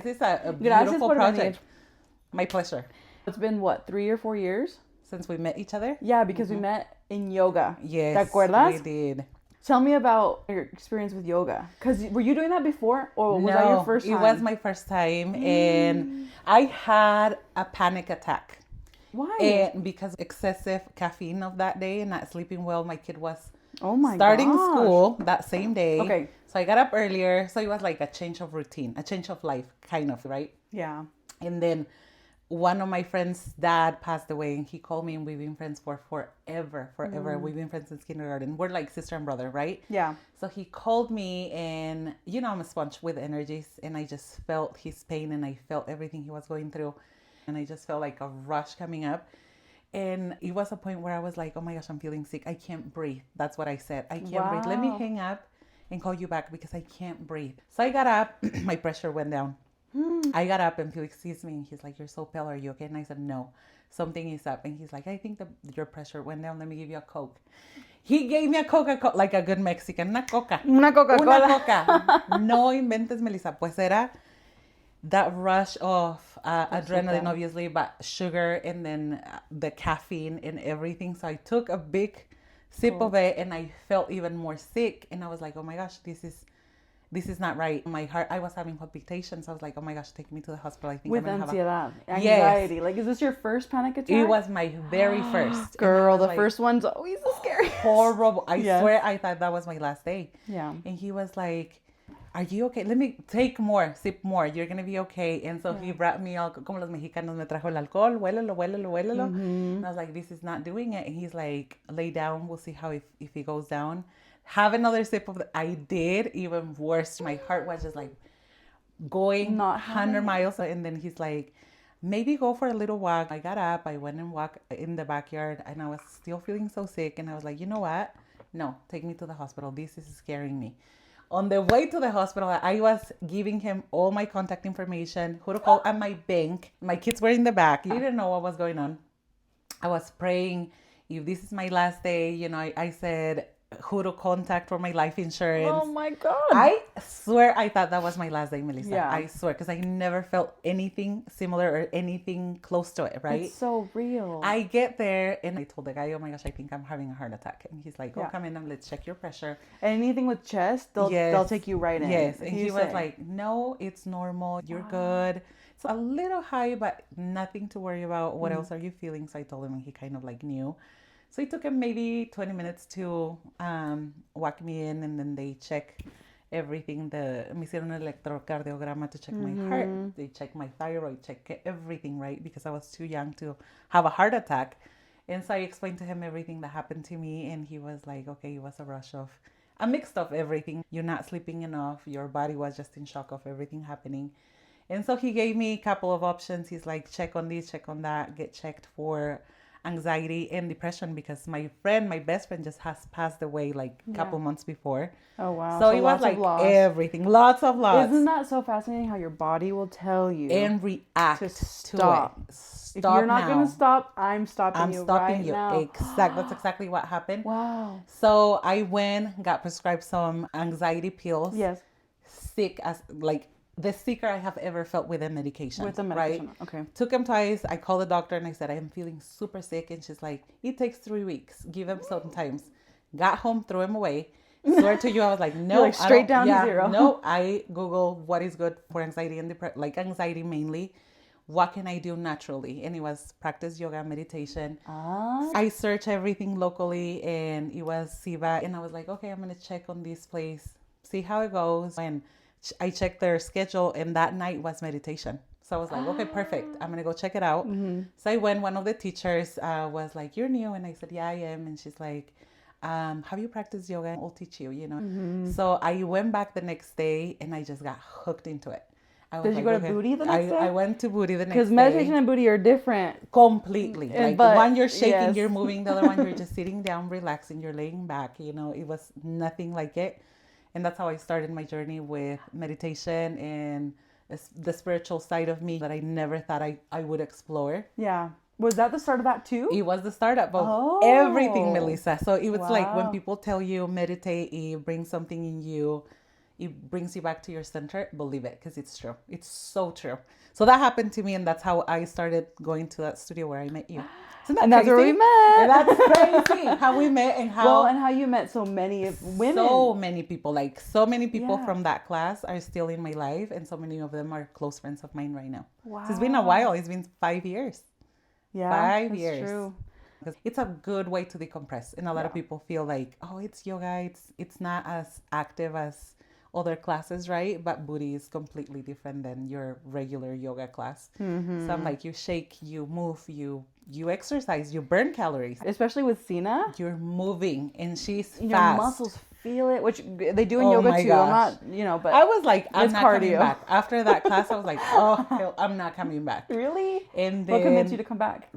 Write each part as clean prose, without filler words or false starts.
This is a beautiful project. My pleasure. It's been, what, 3 or 4 years? Since we met each other? Yeah, because we met in yoga. Yes, ¿Te acuerdas? we did. Tell me about your experience with yoga. Because were you doing that before? Or was that your first time? It was my first time. And I had a panic attack. Why? And because excessive caffeine of that day and not sleeping well, my kid was starting school that same day. Okay. So I got up earlier. So it was like a change of routine, a change of life, kind of, right? Yeah. And then one of my friends' dad passed away, and he called me, and we've been friends for forever. We've been friends since kindergarten. We're like sister and brother, right? Yeah. So he called me, and I'm a sponge with energies, and I just felt his pain, and I felt everything he was going through, and I just felt like a rush coming up. And it was a point where I was like, oh my gosh, I'm feeling sick. I can't breathe. That's what I said. I can't breathe. Let me hang up and call you back because I can't breathe. So I got up. My pressure went down. I got up and Felix sees me and he's like, you're so pale. Are you okay? And I said, no, something is up. And he's like, I think your pressure went down. Let me give you a Coke. He gave me a Coca-Cola, like a good Mexican. Una Coca. Una Coca-Cola. Una Coca. No inventes, Melissa. Pues era that rush of adrenaline, obviously, but sugar and then the caffeine and everything. So I took a big sip of it and I felt even more sick. And I was like, oh my gosh, this is not right. My heart, I was having palpitations. I was like, oh my gosh, take me to the hospital. I think with I'm gonna ansiedad, anxiety. Yes. Like, is this your first panic attack? It was my very first. Girl, the first one's always the scariest. Horrible. I swear I thought that was my last day. Yeah. And he was like, are you okay? Let me take more, sip more. You're going to be okay. And so he brought me alcohol. Como los mexicanos me trajo el alcohol. Huélelo. And I was like, this is not doing it. And he's like, lay down. We'll see how if it goes down. Have another sip of I did. Even worse. My heart was just like going 100 miles. And then he's like, maybe go for a little walk. I got up. I went and walked in the backyard. And I was still feeling so sick. And I was like, you know what? No, take me to the hospital. This is scaring me. On the way to the hospital, I was giving him all my contact information, who to call at my bank. My kids were in the back. He didn't know what was going on. I was praying, if this is my last day, I said who to contact for my life insurance. Oh my God. I swear I thought that was my last day, Melissa. Yeah. I swear, because I never felt anything similar or anything close to it, right? It's so real. I get there and I told the guy, oh my gosh, I think I'm having a heart attack. And he's like, come in and let's check your pressure. Anything with chest, they'll take you right in. Yes. And he was like, no, it's normal. You're good. It's a little high, but nothing to worry about. What else are you feeling? So I told him, and he kind of like knew. So it took him maybe 20 minutes to walk me in, and then they check everything. Me hicieron un electrocardiograma to check my heart. They checked my thyroid, check everything, right? Because I was too young to have a heart attack. And so I explained to him everything that happened to me, and he was like, okay, it was a mix of everything. You're not sleeping enough. Your body was just in shock of everything happening. And so he gave me a couple of options. He's like, check on this, check on that, get checked for anxiety and depression, because my best friend just has passed away like a couple months before. Oh wow. So it was like everything, lots of loss. Isn't that so fascinating how your body will tell you and react to stop. If you're not going to stop, I'm stopping you right now. That's exactly what happened. Wow. So I got prescribed some anxiety pills. Yes. Sick as like the sicker I have ever felt with a medication. With a medication, right? Okay. Took them twice. I called the doctor and I said, I am feeling super sick. And she's like, it takes 3 weeks. Give them sometimes. Got home, threw them away. Swear to you, I was like, no. Like straight down to zero. No, I Googled what is good for anxiety and depression, like anxiety mainly. What can I do naturally? And it was practice yoga, meditation. I searched everything locally and it was Siva. And I was like, okay, I'm going to check on this place, see how it goes. And I checked their schedule and that night was meditation. So I was like, okay, perfect. I'm going to go check it out. So I went, one of the teachers was like, you're new. And I said, yeah, I am. And she's like, have you practiced yoga? I'll teach you, So I went back the next day and I just got hooked into it. Did you go to booty the next day? I went to booty the next day. Because meditation and booty are different. Completely. Like one you're shaking, you're moving. The other one you're just sitting down, relaxing. You're laying back. It was nothing like it. And that's how I started my journey with meditation and the spiritual side of me that I never thought I would explore. Yeah. Was that the start of that too? It was the startup of everything, Melissa. So it was like when people tell you meditate, it brings something in you. it brings you back to your center, believe it, because it's true. It's so true. So that happened to me, and that's how I started going to that studio where I met you. Isn't that And that's crazy? where we met. And that's crazy. How we met and how... and how you met so many women. So many people. Like, so many people Yeah. from that class are still in my life, and so many of them are close friends of mine right now. Wow. So it's been a while. It's been 5 years. Yeah, 5 that's years. true. Because it's a good way to decompress. And a lot of Yeah. people feel like, oh, it's yoga. It's not as active as other classes, right? But booty is completely different than your regular yoga class. Mm-hmm. So I'm like, you shake, you move, you exercise, you burn calories. Especially with Sina. You're moving, and she's fast. Your muscles feel it, which they do in Oh yoga my too. gosh. I'm not, but I was like, I'm it's not coming cardio. back. After that class, I was like, oh, hell, I'm not coming back. Really? And What convinced you then to come back?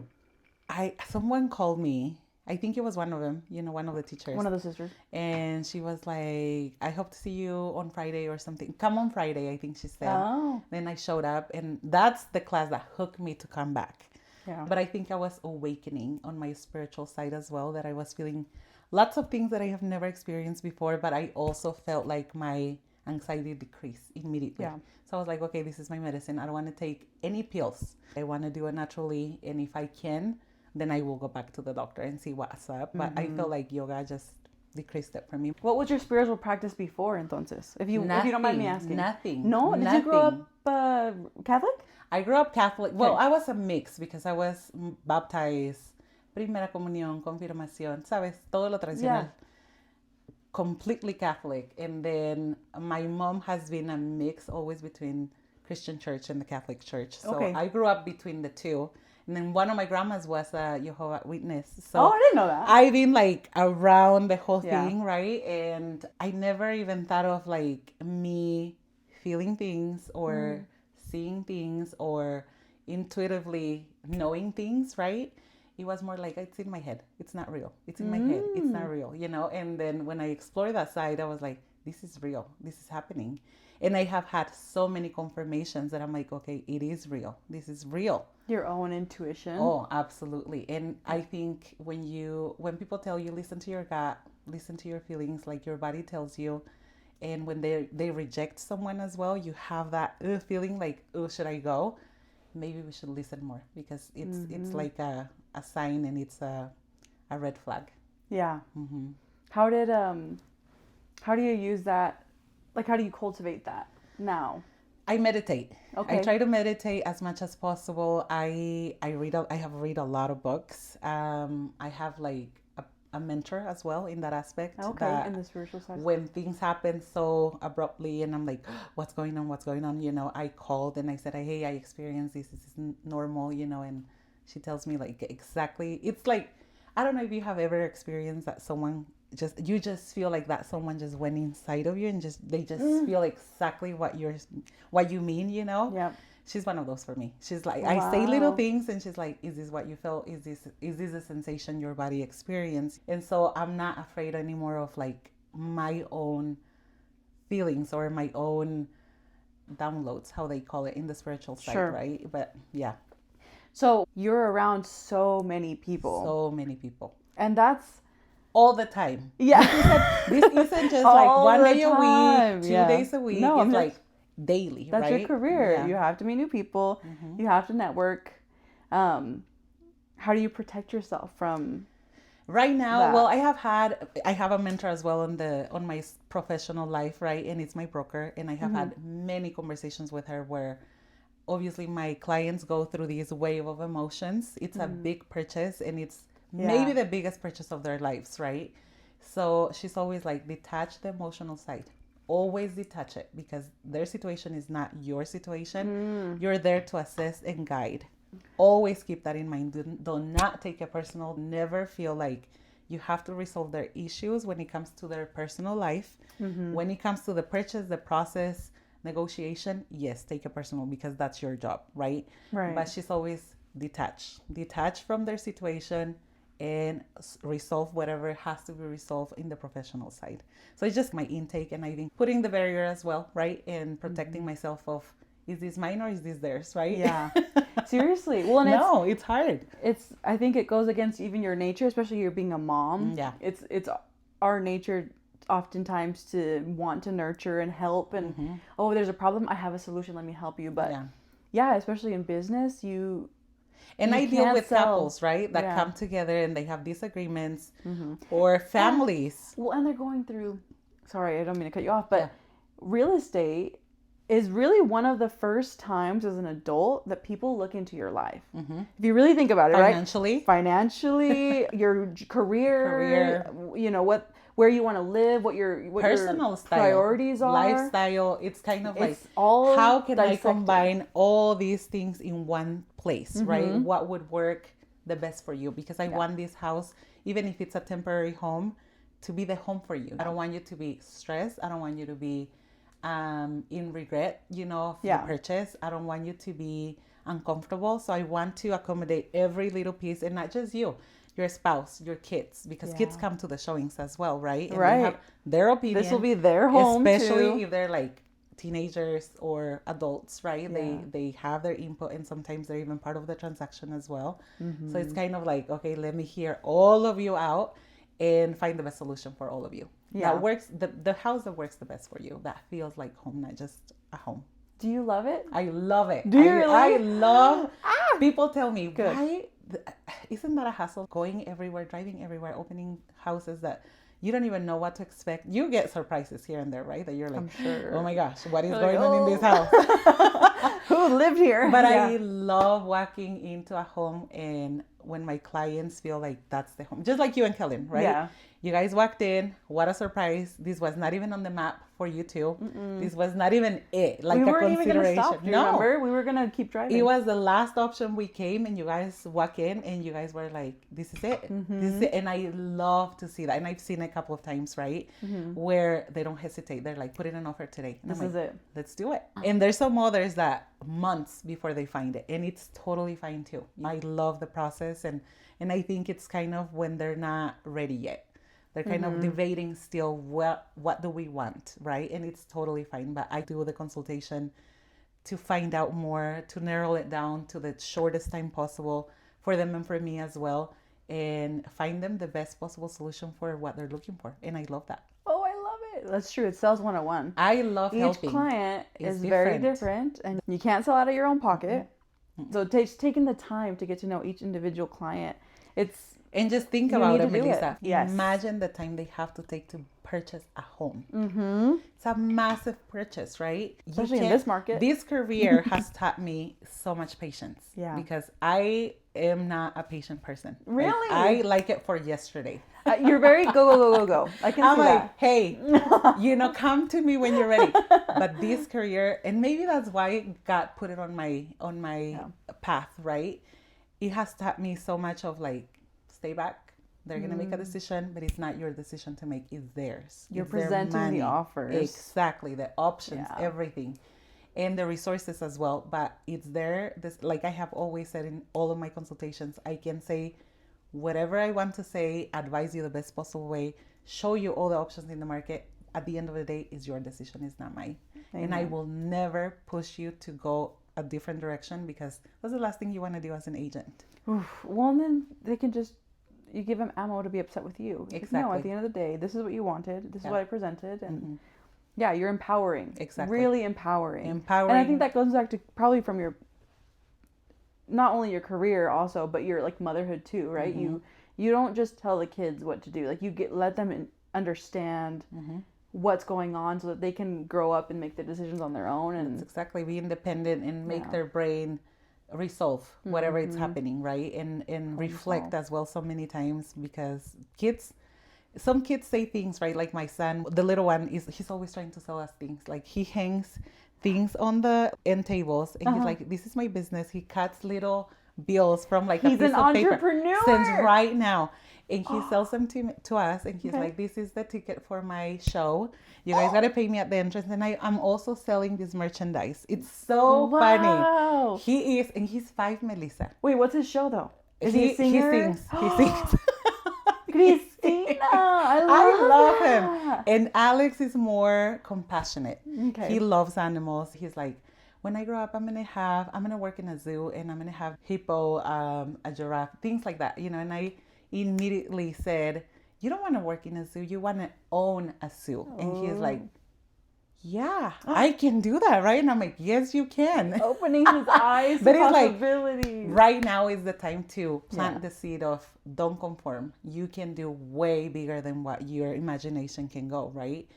someone called me. I think it was one of them, one of the teachers. One of the sisters. And she was like, I hope to see you on Friday or something. Come on Friday, I think she said. Oh. Then I showed up, and that's the class that hooked me to come back. Yeah. But I think I was awakening on my spiritual side as well, that I was feeling lots of things that I have never experienced before, but I also felt like my anxiety decreased immediately. Yeah. So I was like, okay, this is my medicine. I don't want to take any pills. I want to do it naturally. And if I can, then I will go back to the doctor and see what's up. But I felt like yoga just decreased it for me. What was your spiritual practice before, entonces? If you don't mind me asking. Nothing. No? Did you grow up Catholic? I grew up Catholic. Well, Okay. I was a mix because I was baptized, primera comunión, confirmación, ¿sabes? Todo lo tradicional. Yeah. Completely Catholic. And then my mom has been a mix always between Christian church and the Catholic church. So Okay. I grew up between the two. And then one of my grandmas was a Jehovah's Witness. So Oh, I didn't know that. I've been like around the whole Yeah. thing, right? And I never even thought of like me feeling things or seeing things or intuitively knowing things, right? It was more like, it's in my head. It's not real. It's in my head. It's not real, And then when I explored that side, I was like, this is real. This is happening. And I have had so many confirmations that I'm like, okay, it is real. This is real. Your own intuition. Oh, absolutely. And I think when people tell you, listen to your gut, listen to your feelings, like your body tells you, and when they reject someone as well, you have that feeling like, oh, should I go? Maybe we should listen more, because it's like a sign, and it's a red flag. Yeah. Mm-hmm. How do you use that? Like, how do you cultivate that now? I meditate. Okay. I try to meditate as much as possible. I have read a lot of books. I have like a mentor as well in that aspect. Okay, that in the spiritual side. when things happen so abruptly and I'm like, what's going on? I called and I said, hey, I experienced this. This is normal, and she tells me like exactly. It's like, I don't know if you have ever experienced that someone you just feel like that someone just went inside of you and they just feel exactly what you mean, Yeah. She's one of those for me. She's like, Wow. I say little things and she's like, is this what you felt? Is this a sensation your body experienced? And so I'm not afraid anymore of like my own feelings or my own downloads, how they call it in the spiritual side, Sure. right? But yeah. So you're around so many people. So many people. And that's all the time. Yeah. This isn't just like All one the day a time, week, 2 yeah. days a week. No, it's that's- like daily, That's right? your career. Yeah. You have to meet new people. You have to network. How do you protect yourself from Right now, that? well, I have a mentor as well on my professional life, right? And it's my broker, and I have had many conversations with her where obviously my clients go through this wave of emotions. It's a big purchase, and it's maybe the biggest purchase of their lives, right? So she's always like, detach the emotional side. Always detach it, because their situation is not your situation. You're there to assist and guide. Always keep that in mind. Do not take it personal. Never feel like you have to resolve their issues when it comes to their personal life. When it comes to the purchase, the process, negotiation, yes, take it personal, because that's your job, right? Right. But she's always detached from their situation and resolve whatever has to be resolved in the professional side. So it's just my intake, and I think putting the barrier as well, right? And protecting myself of, is this mine or is this theirs, right? Yeah. Seriously. Well, and it's hard. I think it goes against even your nature, especially you being a mom. Yeah. It's our nature oftentimes to want to nurture and help and oh, there's a problem, I have a solution, let me help you. But yeah, especially in business, and I deal with sell. couples, right, that come together and they have disagreements, or families. Well, and they're going through, sorry, I don't mean to cut you off, but real estate is really one of the first times as an adult that people look into your life. If you really think about it, financially, your career, you know, where you want to live, what your personal style, priorities are, lifestyle. It's kind of like, all how can dissected. I combine all these things in one place, right? What would work the best for you? Because I want this house, even if it's a temporary home, to be the home for you. I don't want you to be stressed. I don't want you to be in regret, you know, of the purchase. I don't want you to be uncomfortable. So I want to accommodate every little piece, and not just you, your spouse, your kids, because kids come to the showings as well, right? And they have their opinion. This will be their home, especially if they're like teenagers or adults, right? They have their input, and sometimes they're even part of the transaction as well. So it's kind of like, okay, let me hear all of you out and find the best solution for all of you. That works, the house that works the best for you, that feels like home, not just a home. Do you love it? I love it. Do you really? I love, people tell me, why, isn't that a hassle? Going everywhere, driving everywhere, opening houses that you don't even know what to expect. You get surprises here and there, right? That you're like, oh my gosh, what is going on in this house? Who lived here? But I love walking into a home, and when my clients feel like that's the home, just like you and Kellen, right? Yeah. You guys walked in, what a surprise. This was not even on the map for you two. This was not even it, like we a weren't even consideration. Gonna stop, do you remember? We were gonna keep driving. It was the last option. We came and you guys walk in and you guys were like, this is it. This is it. And I love to see that. And I've seen it a couple of times, right? Where they don't hesitate. They're like, put in an offer today. And this is it. Let's do it. And there's some others that months before they find it. And it's totally fine too. I love the process. And I think it's kind of when they're not ready yet. They're kind of debating still, what do we want, right? And it's totally fine. But I do the consultation to find out more, to narrow it down to the shortest time possible for them and for me as well, and find them the best possible solution for what they're looking for. And I love that. Oh, I love it. That's true. It's sales 101. I love helping. Each client is very different, and you can't sell out of your own pocket. So taking the time to get to know each individual client, and just think about it, Melissa. Yes. Imagine the time they have to take to purchase a home. It's a massive purchase, right? Especially in this market. This career has taught me so much patience. Yeah. Because I am not a patient person. Really? Like, I like it for yesterday. You're very go. I can see like, hey, come to me when you're ready. But this career, and maybe that's why God put it on my path, right? It has taught me so much of like, stay back. They're going to make a decision, but it's not your decision to make. It's theirs. You're presenting the offers. Exactly. The options, everything. And the resources as well. But it's there. Like I have always said in all of my consultations, I can say whatever I want to say, advise you the best possible way, show you all the options in the market. At the end of the day, it's your decision. It's not mine. Amen. And I will never push you to go a different direction, because that's the last thing you want to do as an agent. Well, and then they can you give them ammo to be upset with you. Exactly. No, at the end of the day, this is what you wanted. This is what I presented. And you're empowering. Exactly. Really empowering. And I think that goes back to probably from your, not only your career also, but your like motherhood too, right? You don't just tell the kids what to do. Like let them understand what's going on so that they can grow up and make the decisions on their own. And that's exactly, be independent and make their brain resolve whatever it's happening, right? And reflect as well so many times, because some kids say things, right? Like my son, the little one, he's always trying to sell us things. Like he hangs things on the end tables and he's like, this is my business. He cuts little bills from like he's a piece an of paper, entrepreneur. Sends right now, and he sells them to us, and he's like, this is the ticket for my show. You guys gotta pay me at the entrance, and I'm also selling this merchandise. It's so funny. He is, and he's 5, Melissa. Wait, what's his show though? Is he a singer? He sings. Cristina, I love him. And Alex is more compassionate. Okay. He loves animals. He's like, when I grow up, I'm gonna work in a zoo, and I'm gonna have hippo, a giraffe, things like that, And I immediately said, you don't want to work in a zoo. You want to own a zoo. And he's like, yeah, I can do that, right? And I'm like, yes, you can. Opening his eyes to possibilities. Like, right now is the time to plant the seed of don't conform. You can do way bigger than what your imagination can go, right?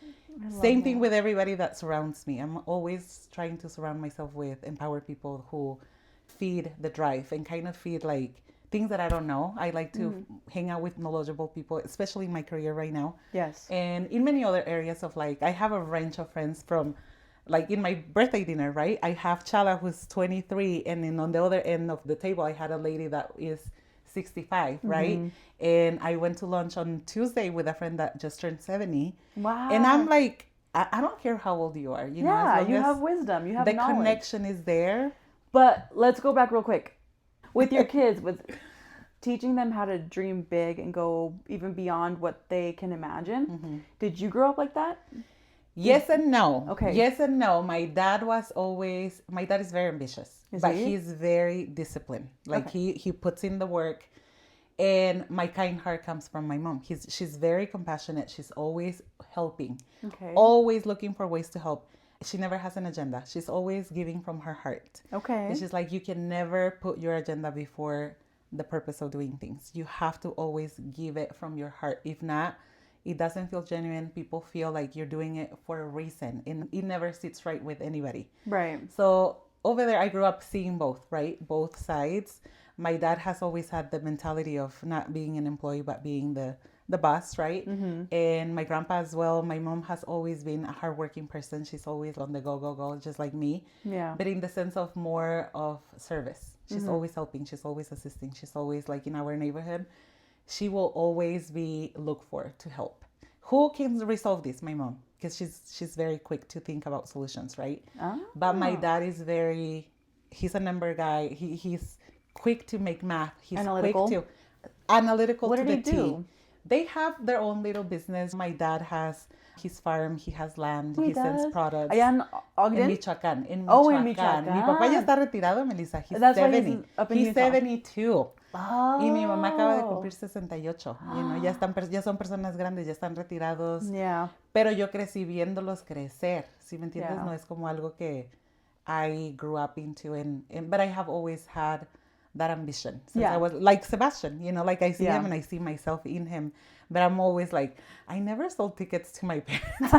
Same thing with everybody that surrounds me. I'm always trying to surround myself with empowered people who feed the drive and kind of feed like things that I don't know. I like to hang out with knowledgeable people, especially in my career right now. Yes. And in many other areas of like, I have a range of friends from like in my birthday dinner, right? I have Chala who's 23, and then on the other end of the table, I had a lady that is 65, right? And I went to lunch on Tuesday with a friend that just turned 70. Wow. And I'm like, I don't care how old you are. You know, as long you as have wisdom, you have knowledge. The connection is there. But let's go back real quick. With your kids, with teaching them how to dream big and go even beyond what they can imagine. Did you grow up like that? Yes and no. Okay. Yes and no. My dad is very ambitious, but he's very disciplined. Like he puts in the work, and my kind heart comes from my mom. She's very compassionate. She's always helping, always looking for ways to help. She never has an agenda. She's always giving from her heart. Okay. And she's like, you can never put your agenda before the purpose of doing things. You have to always give it from your heart. If not, it doesn't feel genuine. People feel like you're doing it for a reason, and it never sits right with anybody. Right. So over there, I grew up seeing both, right? Both sides. My dad has always had the mentality of not being an employee, but being the boss, right? And my grandpa as well. My mom has always been a hardworking person. She's always on the go, just like me. Yeah. But in the sense of more of service. She's always helping. She's always assisting. She's always like in our neighborhood. She will always be looked for to help. Who can resolve this? My mom. Because she's very quick to think about solutions, right? But my dad is he's a number guy. He's quick to make math. He's analytical. Quick to analytical. What to did the he T. do? They have their own little business. My dad has his farm. He has land. He sends products. Allá in Ogden? En Michoacán. Oh, in Michoacán. Mi papá ya está retirado, Melissa. He's That's 70. Why he's up in He's Utah. 72. Oh. Y mi mamá acaba de cumplir 68. You know, ya son personas grandes, ya están retirados. Yeah. Pero yo crecí viéndolos crecer. ¿Sí me entiendes? Yeah. No es como algo que I grew up into. But I have always had that ambition since I was like Sebastian, you know, like I see him and I see myself in him, but I'm always like, I never sold tickets to my parents.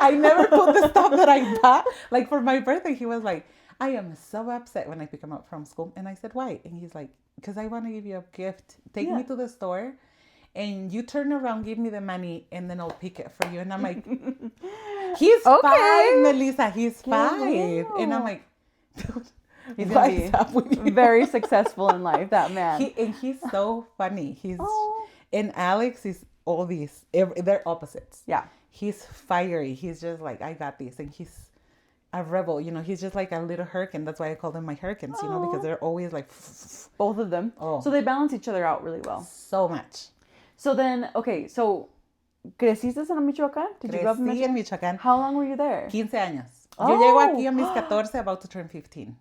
I never put the stuff that I bought. Like for my birthday, he was like, I am so upset when I pick him up from school. And I said, why? And he's like, because I want to give you a gift. Take me to the store and you turn around, give me the money, and then I'll pick it for you. And I'm like, he's 5, Melissa, he's 5. And I'm like, dude, he's going to be very successful in life, that man. He's so funny. And Alex is all these. They're opposites. Yeah. He's fiery. He's just like, I got this. And he's a rebel. You know, he's just like a little hurricane. That's why I call them my hurricanes, you know, because they're always like... Both of them. Oh. So they balance each other out really well. So much. So then, okay, so... ¿Creciste en Michoacán? Did you grow up in Michoacán? En Michoacán. How long were you there? 15 años. Yo llego aquí a mis 14, about to turn 15.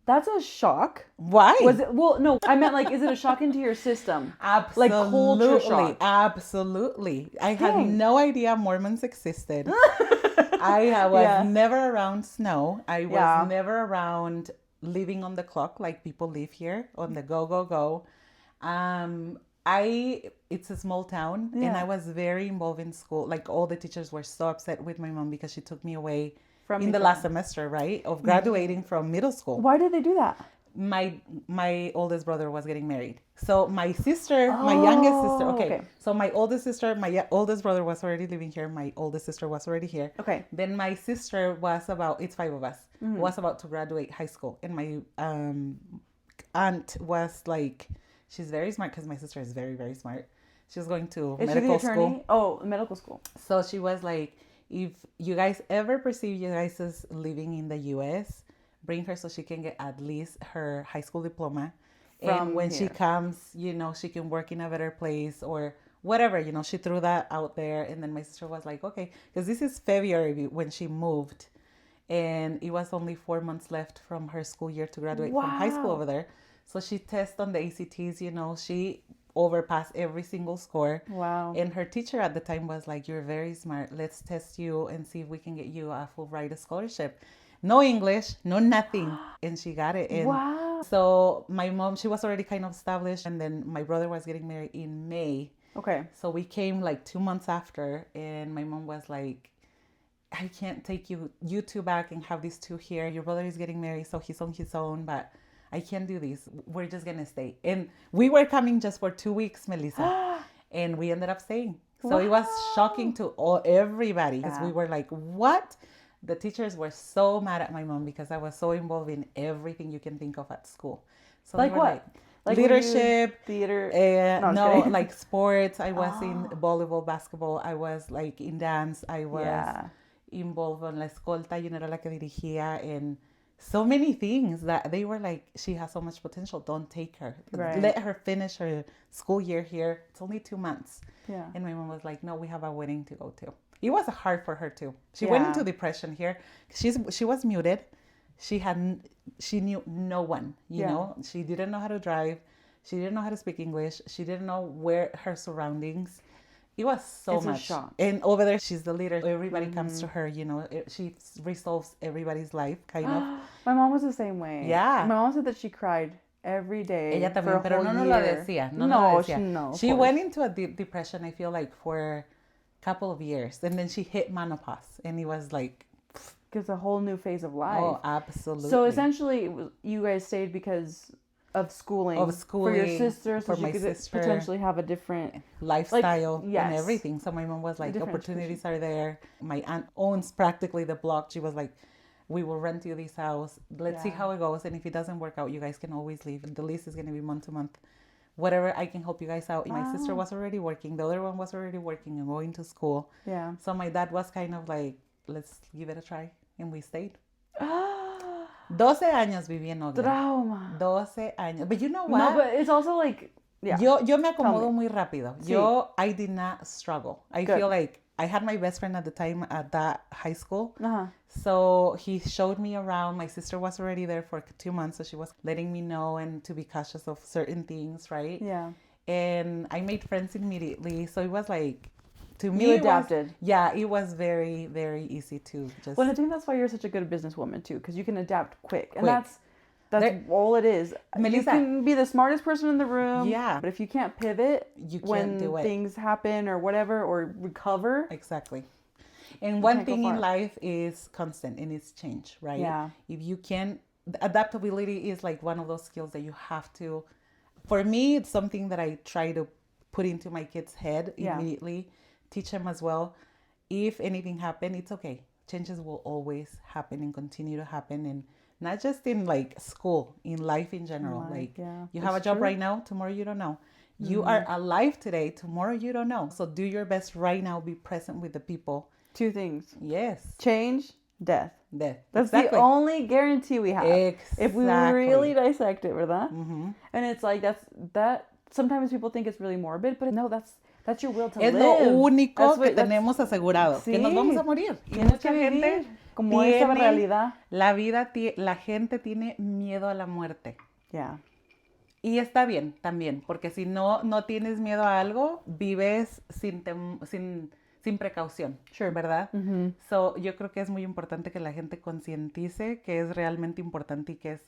That's a shock. Why? Was it? Well, no, I meant like, is it a shock into your system? Absolutely. Like culture shock. Absolutely. I had no idea Mormons existed. I was never around snow. I was never around living on the clock like people live here, on the go. It's a small town and I was very involved in school. Like all the teachers were so upset with my mom because she took me away in the last semester, right, of graduating from middle school. Why did they do that? My oldest brother was getting married. So my sister, my youngest sister, okay. So my oldest sister, my oldest brother was already living here. My oldest sister was already here. Okay. Then my sister was it's 5 of us, was about to graduate high school. And my aunt was like, she's very smart because my sister is very, very smart. She was going to medical school. Oh, medical school. So she was like, if you guys ever perceive you guys as living in the U.S., bring her so she can get at least her high school diploma. And when she comes, you know, she can work in a better place or whatever, you know, she threw that out there. And then my sister was like, okay, because this is February when she moved. And it was only 4 months left from her school year to graduate from high school over there. So she tested on the ACTs, you know, she overpass every single score. Wow. And her teacher at the time was like, you're very smart. Let's test you and see if we can get you a Fulbright scholarship. No English, no nothing. And she got it. And wow. so my mom, she was already kind of established. And then my brother was getting married in May. Okay. So we came like 2 months after. And my mom was like, I can't take you two back and have these two here. Your brother is getting married, so he's on his own. But I can't do this. We're just going to stay. And we were coming just for 2 weeks, Melissa. And we ended up staying. So it was shocking to everybody because we were like, what? The teachers were so mad at my mom because I was so involved in everything you can think of at school. So like what? Like leadership, theater. No, like sports. I was in volleyball, basketball. I was like in dance. I was involved in la escolta. Yo no era la que dirigía. And so many things that they were like, she has so much potential. Don't take her. Right. Let her finish her school year here. It's only 2 months. Yeah. And my mom was like, no, we have a wedding to go to. It was hard for her too. She went into depression here. She was muted. She knew no one, you know. She didn't know how to drive. She didn't know how to speak English. She didn't know where her surroundings. It was so much. A shock. And over there, she's the leader. Everybody comes to her, you know. She resolves everybody's life, kind of. My mom was the same way. Yeah. My mom said that she cried every day. Ella también, for a pero whole no nos year. lo decía. No, No. She went into a deep depression, I feel like, for a couple of years. And then she hit menopause. And it was like... It's a whole new phase of life. Oh, absolutely. So essentially, you guys stayed because of schooling. For your sister, so she could potentially have a different lifestyle and everything. So my mom was like, opportunities are there. My aunt owns practically the block. She was like, we will rent you this house. Let's see how it goes. And if it doesn't work out, you guys can always leave. The lease is going to be month to month. Whatever, I can help you guys out. My sister was already working. The other one was already working and going to school. Yeah. So my dad was kind of like, let's give it a try. And we stayed. 12 años viví en Ogden. Trauma. 12 años. But you know what? No, but it's also like, Yo me acomodo muy rápido. Sí. I did not struggle. I feel like I had my best friend at the time at that high school. So he showed me around. My sister was already there for 2 months. So she was letting me know and to be cautious of certain things, right? Yeah. And I made friends immediately. So it was like, to me, you adapted. It was very, very easy to just... Well, I think that's why you're such a good businesswoman, too, because you can adapt quick. And that's all it is. Melissa, you can be the smartest person in the room. Yeah. But if you can't pivot when things happen or whatever, or recover. Exactly. And one thing in life is constant, and it's change, right? Yeah. If you can... Adaptability is like one of those skills that you have to... For me, it's something that I try to put into my kids' head immediately. Teach them as well. If anything happened, it's okay. Changes will always happen and continue to happen. And not just in like school, in life in general. You have a job right now, tomorrow you don't know. You are alive today, tomorrow you don't know. So do your best right now, be present with the people. 2 things. Yes. Change, death. That's exactly. The only guarantee we have. Exactly. If we really dissect it, ¿verdad? Mm-hmm. And it's like, that sometimes people think it's really morbid, but no, that's your will to live. Es lo único que tenemos asegurado, que nos vamos a morir. Y mucha gente como esa realidad. La gente tiene miedo a la muerte. Yeah. Y está bien también, porque si no tienes miedo a algo, vives sin precaución, ¿verdad? Mm-hmm. So, yo creo que es muy importante que la gente concientice que es realmente importante y que es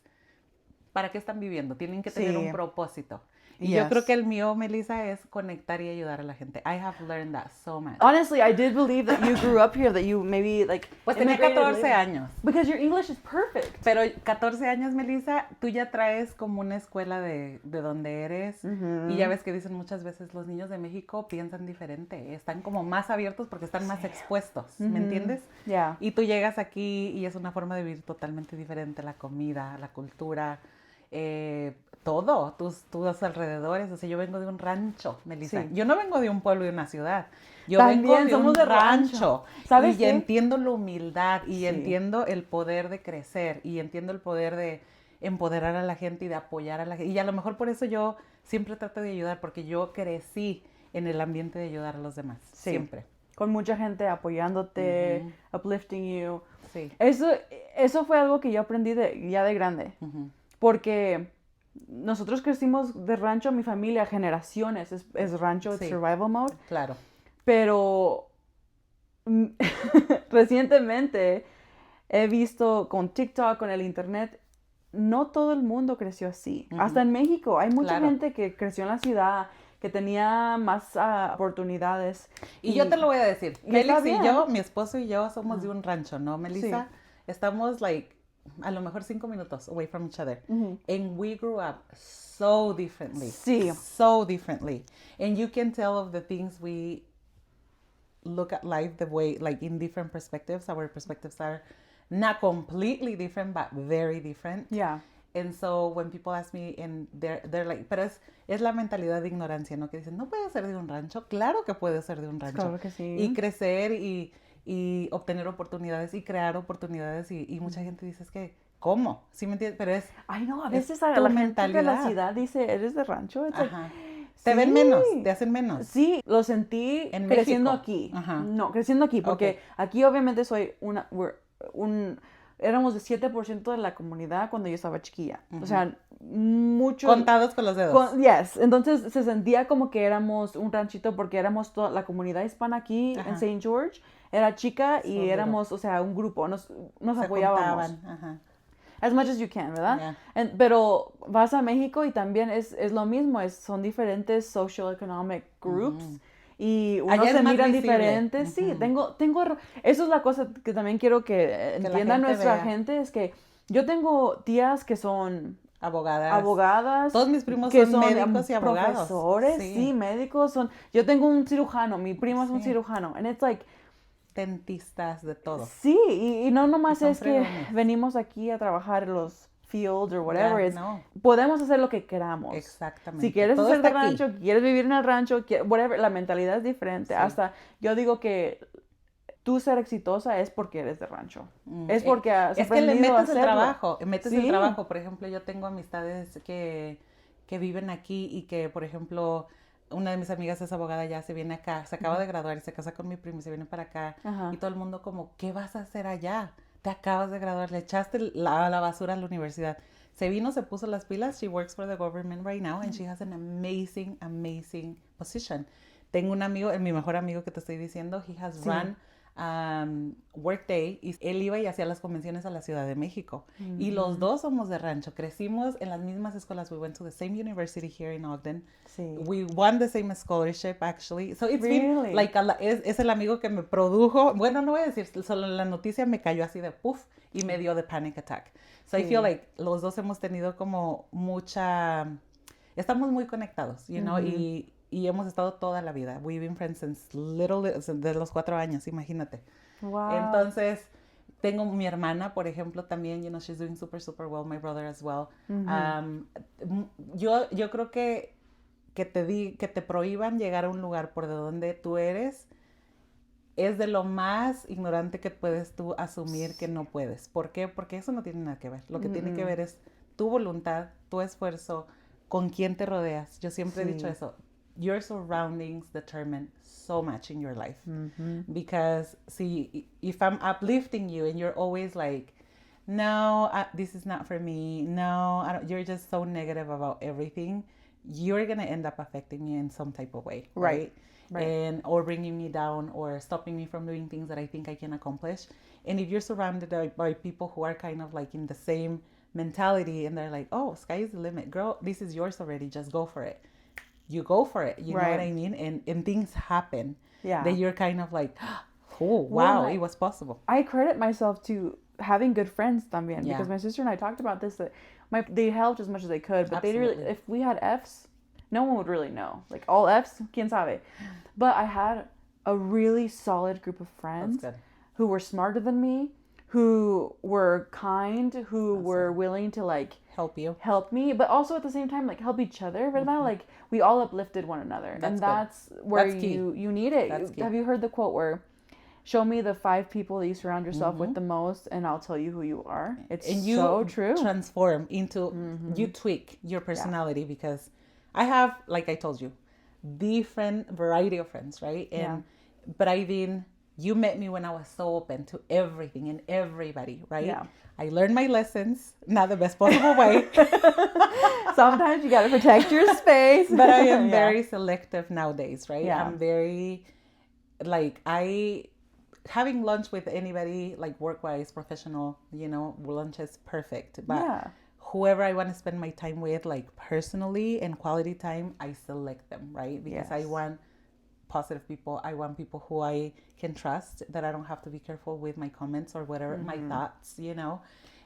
para qué están viviendo. Tienen que tener un propósito. Y yo creo que el mío, Melissa, es conectar y ayudar a la gente. I have learned that so much. Honestly, I did believe that you grew up here, that you maybe like... Pues tenía 14 años. Because your English is perfect. Pero 14 años, Melissa, tú ya traes como una escuela de donde eres. Mm-hmm. Y ya ves que dicen muchas veces, los niños de México piensan diferente. Están como más abiertos porque están más expuestos. Mm-hmm. ¿Me entiendes? Yeah. Y tú llegas aquí y es una forma de vivir totalmente diferente. La comida, la cultura... todo, tus alrededores. O sea, yo vengo de un rancho, Melissa. Sí. Yo no vengo de un pueblo y una ciudad. Yo También vengo de un rancho. ¿Sabes y qué? Entiendo la humildad y entiendo el poder de crecer y entiendo el poder de empoderar a la gente y de apoyar a la gente. Y a lo mejor por eso yo siempre trato de ayudar, porque yo crecí en el ambiente de ayudar a los demás. Sí. Siempre. Con mucha gente apoyándote, mm-hmm. uplifting you. Sí. Eso fue algo que yo aprendí ya de grande. Mm-hmm. Porque nosotros crecimos de rancho, mi familia, generaciones, es rancho, es survival mode. Claro. Pero recientemente he visto con TikTok, con el internet, no todo el mundo creció así. Hasta en México hay mucha gente que creció en la ciudad, que tenía más oportunidades. Y yo te lo voy a decir, Félix y yo, mi esposo y yo somos de un rancho, ¿no, Melissa? Sí. Estamos a lo mejor 5 minutos away from each other. And we grew up so differently. Sí. So differently. And you can tell of the things we look at life the way, in different perspectives. Our perspectives are not completely different, but very different. Yeah. And so when people ask me, and they're like, pero es la mentalidad de ignorancia, ¿no? Que dicen, no puede ser de un rancho. Claro que puede ser de un rancho. Claro que sí. Y crecer y obtener oportunidades y crear oportunidades. Y mucha gente dice, es que, ¿cómo? ¿Sí me entiendes? Pero es... Ay, no, a veces a la gente de la ciudad dice, ¿eres de rancho? Ajá. Te ven menos, te hacen menos. Sí, lo sentí creciendo aquí. Ajá. No, creciendo aquí, porque aquí obviamente soy éramos de 7% de la comunidad cuando yo estaba chiquilla. O sea, muchos... Contados con los dedos. Yes. Entonces se sentía como que éramos un ranchito porque éramos toda la comunidad hispana aquí en St. George. Era chica y éramos, o sea, un grupo. Nos apoyábamos. Ajá. As much as you can, ¿verdad? Yeah. Pero vas a México y también es lo mismo. Son diferentes social-economic groups. Y unos se miran diferentes. Sí, tengo... Eso es la cosa que también quiero que entienda nuestra gente. Es que yo tengo tías que son... Abogadas. Todos mis primos son médicos y abogados. Profesores, sí, médicos. Yo tengo un cirujano. Mi primo es un cirujano. And it's like... dentistas, de todo. Sí, y no nomás es que venimos aquí a trabajar en los fields or whatever. Podemos hacer lo que queramos. Exactamente. Si quieres ser de rancho, quieres vivir en el rancho, whatever, la mentalidad es diferente. Sí. Hasta yo digo que tú ser exitosa es porque eres de rancho. Es porque has aprendido que le metes a hacerlo. el trabajo. Por ejemplo, yo tengo amistades que viven aquí y que, por ejemplo... Una de mis amigas es abogada, ya se viene acá, se acaba de graduar y se casa con mi primo y se viene para acá. Y todo el mundo como, ¿qué vas a hacer allá? Te acabas de graduar, le echaste la basura a la universidad. Se vino, se puso las pilas. She works for the government right now and she has an amazing, amazing position. Tengo un amigo, mi mejor amigo que te estoy diciendo, he has run Workday, y él iba y hacía las convenciones a la Ciudad de México. Y los dos somos de rancho, crecimos en las mismas escuelas. We went to the same university here in Ogden. Sí. We won the same scholarship actually. So it's been like es el amigo que me produjo. Bueno, no voy a decir, solo la noticia me cayó así de puff y me dio the panic attack. So I feel like los dos hemos tenido como estamos muy conectados, you know, y hemos estado toda la vida. We've been friends since de los 4 años, imagínate. Wow. Entonces, tengo mi hermana, por ejemplo, también, you know, she's doing super, super well. My brother as well. Yo creo que te prohíban llegar a un lugar por de donde tú eres es de lo más ignorante que puedes tú asumir que no puedes. ¿Por qué? Porque eso no tiene nada que ver. Lo que tiene que ver es tu voluntad, tu esfuerzo, con quién te rodeas. Yo siempre he dicho eso. Your surroundings determine so much in your life. Because, see, if I'm uplifting you and you're always like, no, this is not for me. No, you're just so negative about everything. You're going to end up affecting me in some type of way, right? And or bringing me down or stopping me from doing things that I think I can accomplish. And if you're surrounded by people who are kind of like in the same mentality and they're like, oh, sky is the limit. Girl, this is yours already. Just go for it. You go for it. You know what I mean? And things happen that you're kind of like, oh, wow, it was possible. I credit myself to having good friends también because my sister and I talked about this, that they helped as much as they could, but they really, if we had Fs, no one would really know. Like all Fs, quién sabe. But I had a really solid group of friends who were smarter than me, who were kind, who were willing to like help me, but also at the same time like help each other, ¿verdad? Like we all uplifted one another. That's where you need it. Have you heard the quote where show me the 5 people that you surround yourself with the most and I'll tell you who you are? It's so true. Transform into you tweak your personality because I have, like I told you, different variety of friends, right? And but you met me when I was so open to everything and everybody, right? Yeah. I learned my lessons, not the best possible way. Sometimes you got to protect your space. But I am very selective nowadays, right? Yeah. I'm very, like, having lunch with anybody, like work-wise, professional, lunch is perfect. But whoever I want to spend my time with, like personally and quality time, I select them, right? Because I want positive people. I want people who I can trust, that I don't have to be careful with my comments or whatever, my thoughts,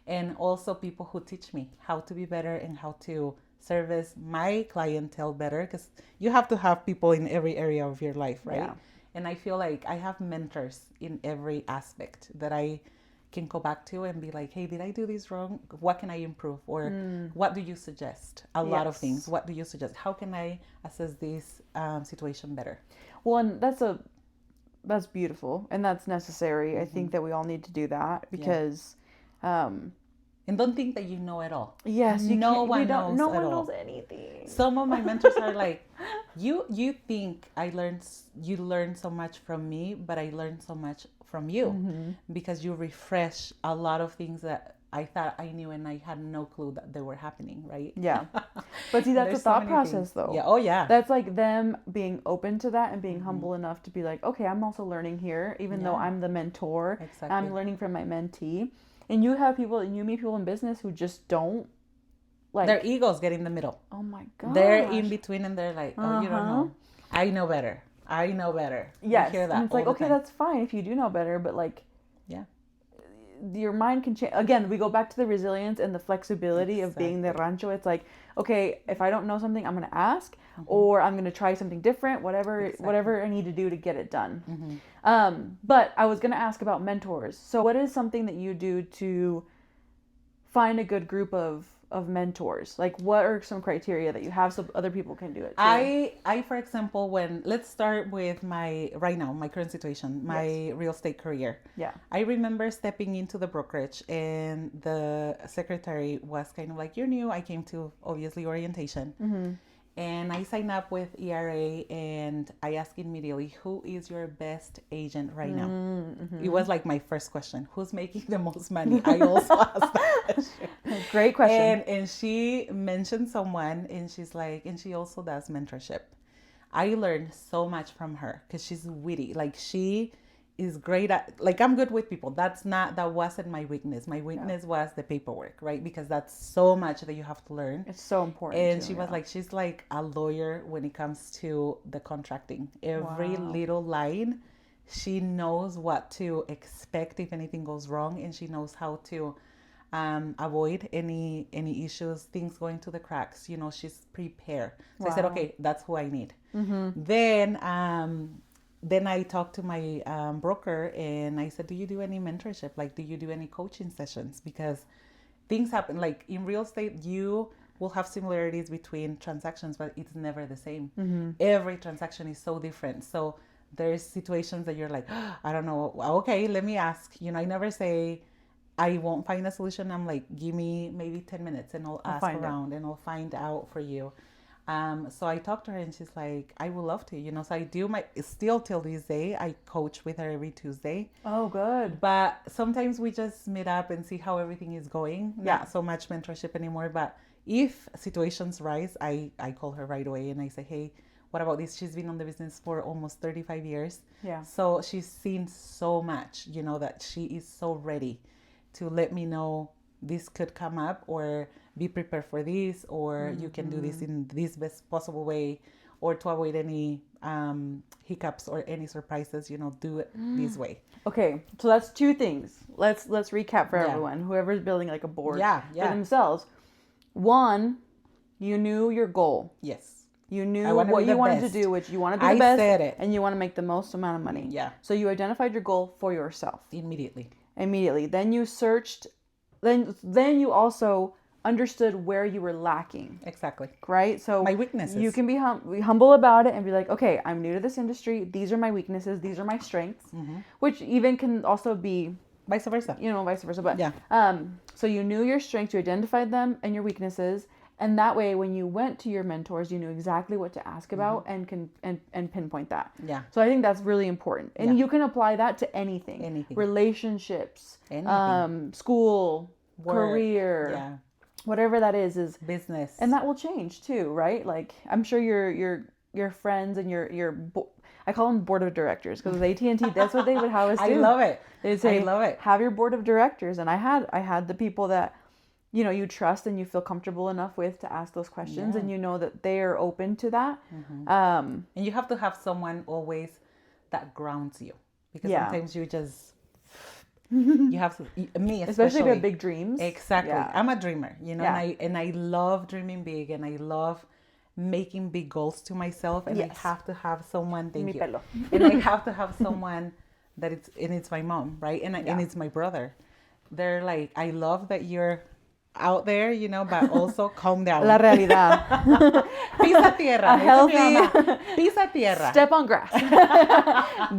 and also people who teach me how to be better and how to service my clientele better, because you have to have people in every area of your life, right? Yeah. And I feel like I have mentors in every aspect that I can go back to and be like, hey, did I do this wrong? What can I improve? Or what do you suggest? A lot of things. What do you suggest? How can I assess this situation better? Well, and that's beautiful and that's necessary. I think that we all need to do that because... and don't think that you know it all. Yes, no one knows anything. Some of my mentors are like, you think you learned so much from me, but I learned so much from you because you refresh a lot of things that I thought I knew and I had no clue that they were happening, right? Yeah. But see, that's a thought process though. Yeah. Oh yeah. That's like them being open to that and being humble enough to be like, okay, I'm also learning here, even though I'm the mentor. Exactly. I'm learning from my mentee. And you meet people in business who just don't like... Their egos get in the middle. Oh my God. They're in between and they're like, oh, you don't know. I know better. Yes. You hear that and it's like, okay, that's fine if you do know better, but like... Yeah. Your mind can change. Again, we go back to the resilience and the flexibility of being the rancho. It's like, okay, if I don't know something, I'm going to ask or I'm going to try something different, whatever I need to do to get it done. But I was going to ask about mentors. So what is something that you do to find a good group of mentors? Like, what are some criteria that you have so other people can do it too? I for example, let's start with my current situation, my real estate career. Yeah. I remember stepping into the brokerage and the secretary was kind of like, you're new. I came to obviously orientation. And I signed up with ERA and I asked immediately, who is your best agent right now? It was like my first question. Who's making the most money? I also asked that question. Great question. And she mentioned someone and she's like, and she also does mentorship. I learned so much from her because she's witty. Like she is great at, like I'm good with people. That wasn't my weakness. My weakness was the paperwork, right? Because that's so much that you have to learn. It's so important. And she was like, she's like a lawyer when it comes to the contracting. Every little line, she knows what to expect if anything goes wrong, and she knows how to avoid any issues, things going to the cracks. She's prepared. So I said, okay, that's who I need. Then I talked to my broker and I said, do you do any mentorship? Like, do you do any coaching sessions? Because things happen. Like in real estate, you will have similarities between transactions, but it's never the same. Every transaction is so different. So there's situations that you're like, I don't know. Okay, let me ask. I never say I won't find a solution. I'm like, give me maybe 10 minutes and I'll ask around and I'll find out for you. So I talked to her and she's like, I would love to, so I do still till this day, I coach with her every Tuesday. Oh, good. But sometimes we just meet up and see how everything is going. Not so much mentorship anymore, but if situations rise, I call her right away and I say, hey, what about this? She's been on the business for almost 35 years. Yeah. So she's seen so much, that she is so ready to let me know this could come up, or be prepared for this, or you can do this in this best possible way, or to avoid any hiccups or any surprises, do it this way. Okay, so that's two things. Let's recap for everyone, whoever's building like a board for themselves. One, you knew your goal. Yes. You knew what you wanted to do, which you want to be the best, said it. And you want to make the most amount of money. Yeah. So you identified your goal for yourself. Immediately. Then you searched. Then you also understood where you were lacking. Exactly. Right? So my weaknesses. You can be humble about it and be like, okay, I'm new to this industry. These are my weaknesses. These are my strengths, which even can also be vice versa. Vice versa. But so you knew your strengths, you identified them and your weaknesses. And that way, when you went to your mentors, you knew exactly what to ask about and pinpoint that. Yeah. So I think that's really important. And you can apply that to anything. Relationships, anything. School, work, career. Yeah. whatever that is business. And that will change too, right? Like, I'm sure your friends and I call them board of directors, because with AT&T, that's what they would have us do. I love it. They'd say, I love it. Have your board of directors. And I had the people that, you know, you trust and you feel comfortable enough with to ask those questions, and you know that they are open to that. And you have to have someone always that grounds you, because sometimes you just you have to, me especially if you have big dreams. Exactly. I'm a dreamer, you know, and I love dreaming big, and I love making big goals to myself, and I have to have someone, and I have to have someone that it's my mom, right? And it's my brother. They're like, I love that you're out there, you know, but also calm down. La realidad. Pisa tierra. A healthy Pisa tierra. Step on grass.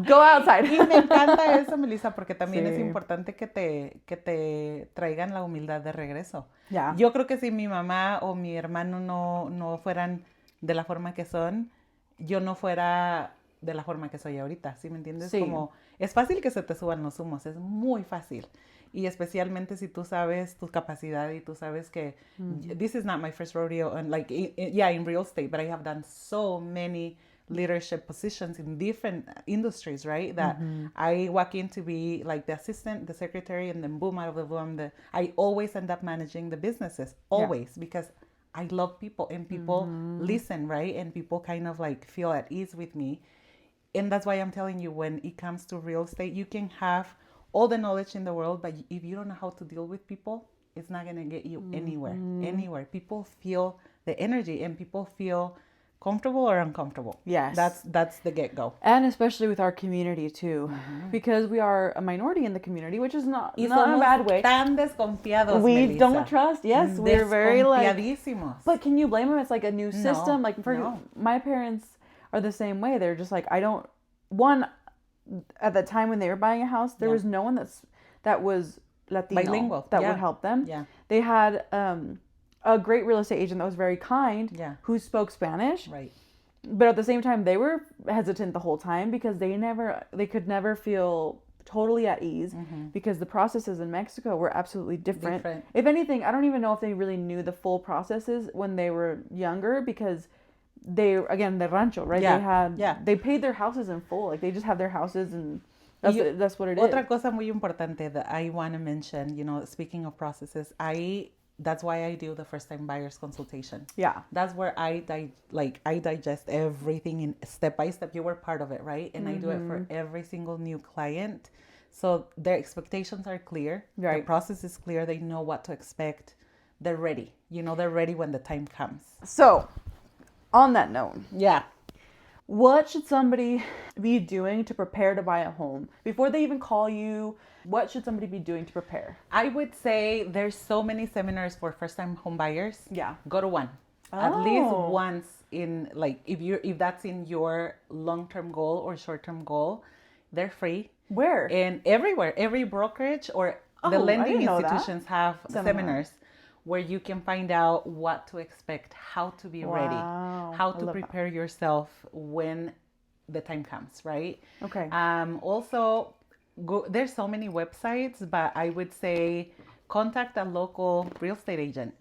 Go outside. Y me encanta eso, Melissa, porque también es importante que te traigan la humildad de regreso. Yo creo que si mi mamá o mi hermano no fueran de la forma que son, yo no fuera de la forma que soy ahorita, ¿sí me entiendes? Como es fácil que se te suban los humos, es muy fácil. Y especialmente si tú sabes tu capacidad y tú sabes que this is not my first rodeo, and like in real estate, but I have done so many leadership positions in different industries, right? That I walk in to be like the assistant, the secretary, and then boom, out of the boom, I always end up managing the businesses, always, because I love people, and people listen, right? And people kind of like feel at ease with me. And that's why I'm telling you, when it comes to real estate, you can have all the knowledge in the world, but if you don't know how to deal with people, it's not going to get you anywhere. People feel the energy, and people feel comfortable or uncomfortable. Yes. That's the get-go. And especially with our community too, because we are a minority in the community, which is not in a bad way. Tan desconfiados, we Melissa. don't trust. Yes, we're very like. But can you blame them? It's like a new system. No, like my parents are the same way. They're just like, at the time when they were buying a house, there was no one that was Latino bilingual that would help them. They had a great real estate agent that was very kind, who spoke Spanish. Right. But at the same time, they were hesitant the whole time, because they could never feel totally at ease, because the processes in Mexico were absolutely different. If anything, I don't even know if they really knew the full processes when they were younger, because the rancho, right? They paid their houses in full. Like, they just have their houses, and that's what it is. Otra cosa muy importante that I want to mention, you know, speaking of processes, that's why I do the first time buyers consultation. That's where I digest everything in step by step. You were part of it, right? And I do it for every single new client, so their expectations are clear. The process is clear. They know what to expect. They're ready. You know, they're ready when the time comes. So, on that note, what should somebody be doing to prepare to buy a home? Before they even call you, what should somebody be doing to prepare? I would say there's so many seminars for first-time home buyers. Go to one. At least once in, like, if that's in your long-term goal or short-term goal, they're free. Where? And everywhere. Every brokerage or the lending institutions have seminars where you can find out what to expect, how to be ready, how to prepare yourself when the time comes, right? Okay. Also, there's so many websites, but I would say contact a local real estate agent.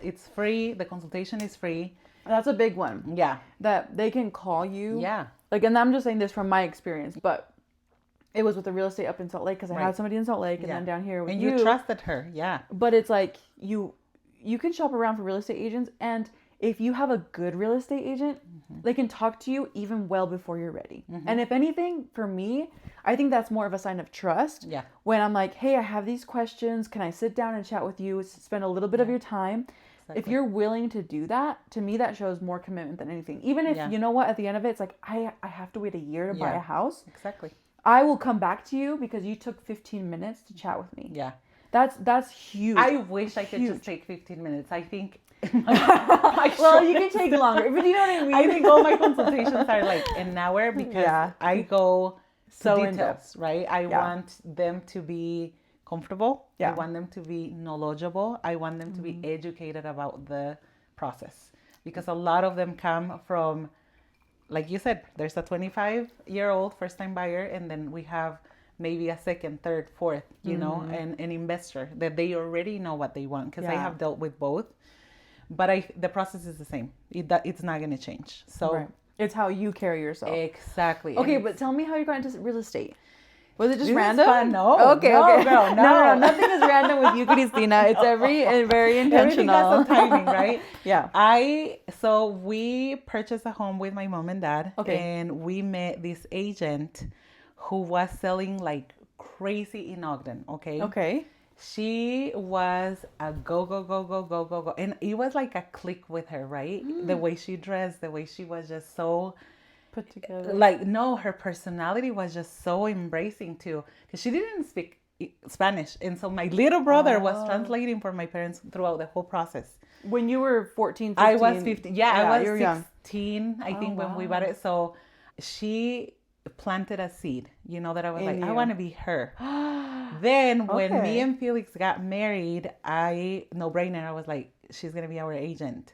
It's free. The consultation is free. That's a big one. That they can call you. Like, and I'm just saying this from my experience, but it was with the real estate up in Salt Lake, because I had somebody in Salt Lake, and then down here with you. And you trusted her, But it's like, you can shop around for real estate agents, and if you have a good real estate agent, they can talk to you even well before you're ready. And if anything, for me, I think that's more of a sign of trust. When I'm like, hey, I have these questions. Can I sit down and chat with you? Spend a little bit of your time. Exactly. If you're willing to do that, to me, that shows more commitment than anything. Even if, you know what, at the end of it, it's like, I have to wait a year to buy a house. Exactly. I will come back to you because you took 15 minutes to chat with me. That's huge. I wish I could just take 15 minutes. I think. Well, you can take longer, but you know what I mean. I think all my consultations are like an hour, because I go so details, right? I want them to be comfortable. I want them to be knowledgeable. I want them to be educated about the process, because a lot of them come from, like you said, there's a 25-year-old first-time buyer, and then we have maybe a second, third, fourth, you know, an investor that they already know what they want, because I have dealt with both. But the process is the same. It's not going to change. So it's how you carry yourself. Exactly. Okay, but tell me how you got into real estate. Was it just random? Fun. No. Okay. Girl, no. Nothing is random with you, Cristina. It's very intentional. Everything has some timing, right? Yeah. So we purchased a home with my mom and dad. Okay. And we met this agent who was selling like crazy in Ogden. Okay. Okay. She was a go. And it was like a click with her, right? The way she dressed, the way she was just so put together. Like, no, her personality was just so embracing too, because she didn't speak Spanish. And so my little brother was translating for my parents throughout the whole process. When you were 14, 15? I was 15. Yeah, I was 16, young. I think, when we bought it. So she planted a seed, you know, that I was like, I want to be her. Then when me and Felix got married, no brainer, I was like, she's going to be our agent.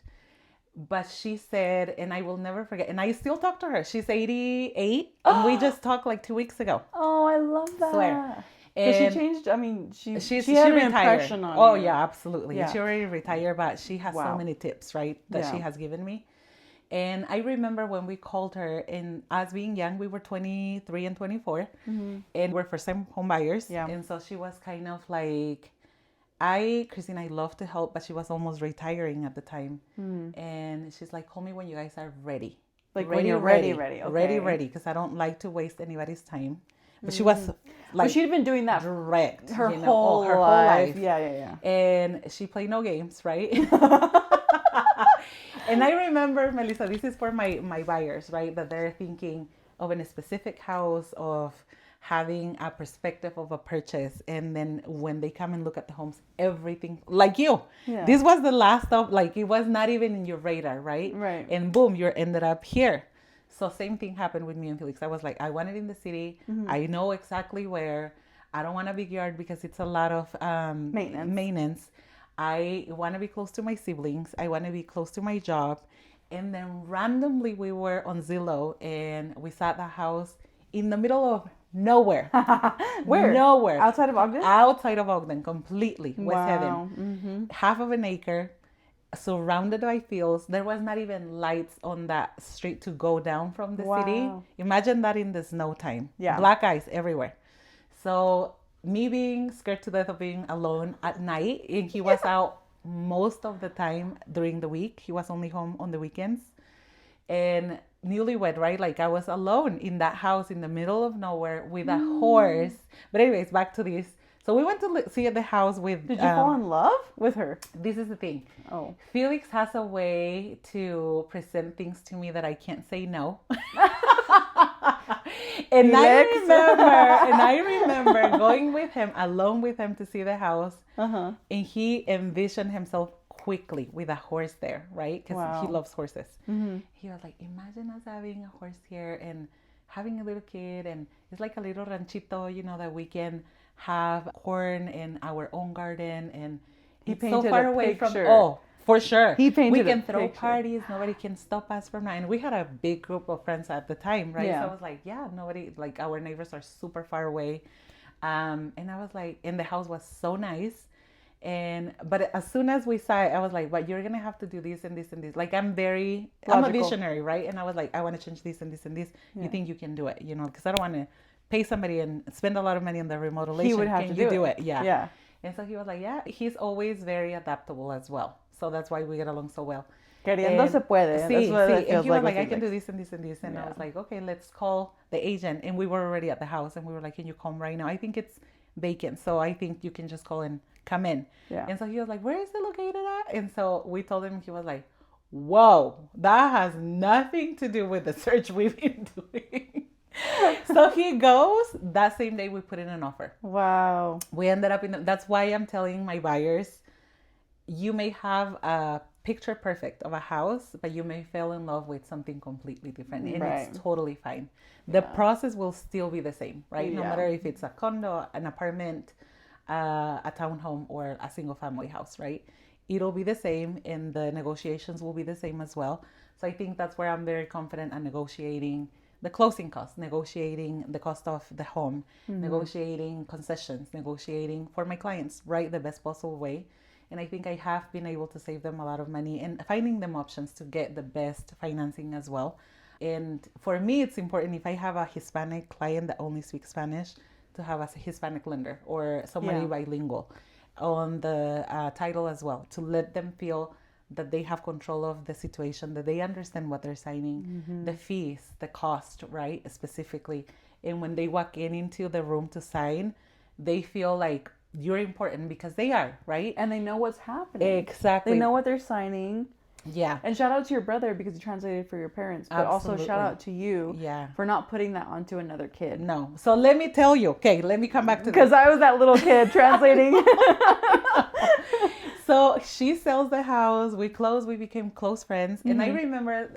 But she said, and I will never forget, and I still talk to her. She's 88, and we just talked like 2 weeks ago. Oh, I love that. Swear. And she changed, I mean, she had she an retired. impression on Oh, you. yeah, absolutely. Yeah. She already retired, but she has so many tips, right, that she has given me. And I remember when we called her, and us being young, we were 23 and 24, and we're first-time home buyers. Yeah. And so she was kind of like, Christina, I love to help, but she was almost retiring at the time. And she's like, call me when you guys are ready. Like when you're ready. Okay. Ready, because I don't like to waste anybody's time. But she was like, but she'd been doing that direct her whole life. Yeah. And she played no games, right? And I remember, Melissa, this is for my buyers, right? That they're thinking of a specific house, of having a perspective of a purchase, and then when they come and look at the homes, everything like you. Yeah. This was the last stop, like it was not even in your radar, right? Right. And boom, you ended up here. So same thing happened with me and Felix. I was like, I want it in the city. I know exactly where. I don't want a big yard because it's a lot of maintenance. I want to be close to my siblings. I want to be close to my job. And then randomly we were on Zillow and we saw the house in the middle of nowhere. Where? Nowhere. Outside of Ogden? Outside of Ogden, completely. West Wow. Haven. Half of an acre, surrounded by fields. There was not even lights on that street to go down from the city. Imagine that in the snow time. Yeah. Black ice everywhere. So me being scared to death of being alone at night, and he was out most of the time during the week. He was only home on the weekends. And newlywed, right? Like I was alone in that house in the middle of nowhere with a horse. But anyways, back to this. So we went to see the house with... Did you fall in love with her? This is the thing. Oh. Felix has a way to present things to me that I can't say no. And I remember going with him, alone with him, to see the house. And he envisioned himself quickly with a horse there, right? Because he loves horses. He was like, imagine us having a horse here and having a little kid, and it's like a little ranchito, you know, that we can have corn in our own garden, and he it's so far away from... picture. Oh, for sure. He painted We can a throw picture. parties. Nobody can stop us from that. And we had a big group of friends at the time, right? Yeah. So I was like, yeah, nobody, like our neighbors are super far away. And I was like, and the house was so nice. But as soon as we saw it, I was like, but you're going to have to do this and this and this. Like, I'm a visionary, right? And I was like, I want to change this and this and this. Yeah. You think you can do it, you know? Because I don't want to pay somebody and spend a lot of money on the remodelation. He would have to do it. Yeah. And so he was like, yeah, he's always very adaptable as well. So that's why we get along so well. Queriendo se puede. Sí, That's what it and feels he was like I can do this and this and this. And I was like, okay, let's call the agent. And we were already at the house, and we were like, can you come right now? I think it's vacant, so I think you can just call and come in. Yeah. And so he was like, where is it located at? And so we told him. He was like, whoa, that has nothing to do with the search we've been doing. So he goes. That same day we put in an offer. Wow. We ended up that's why I'm telling my buyers, you may have a picture perfect of a house, but you may fall in love with something completely different, and it's totally fine. The process will still be the same, right? No matter if it's a condo, an apartment, a townhome, or a single family house, right? It'll be the same, and the negotiations will be the same as well. So I think that's where I'm very confident at negotiating the closing costs, negotiating the cost of the home, negotiating concessions, negotiating for my clients, right, the best possible way. And I think I have been able to save them a lot of money and finding them options to get the best financing as well. And for me, it's important if I have a Hispanic client that only speaks Spanish to have a Hispanic lender or somebody bilingual on the title as well, to let them feel that they have control of the situation, that they understand what they're signing, the fees, the cost, right, specifically. And when they walk into the room to sign, they feel like you're important because they are, right? And they know what's happening. Exactly. They know what they're signing. Yeah. And shout out to your brother because he translated for your parents. But also shout out to you for not putting that onto another kid. No. So let me tell you. Okay, let me come back to this. Because I was that little kid translating. So she sells the house. We closed. We became close friends. And I remember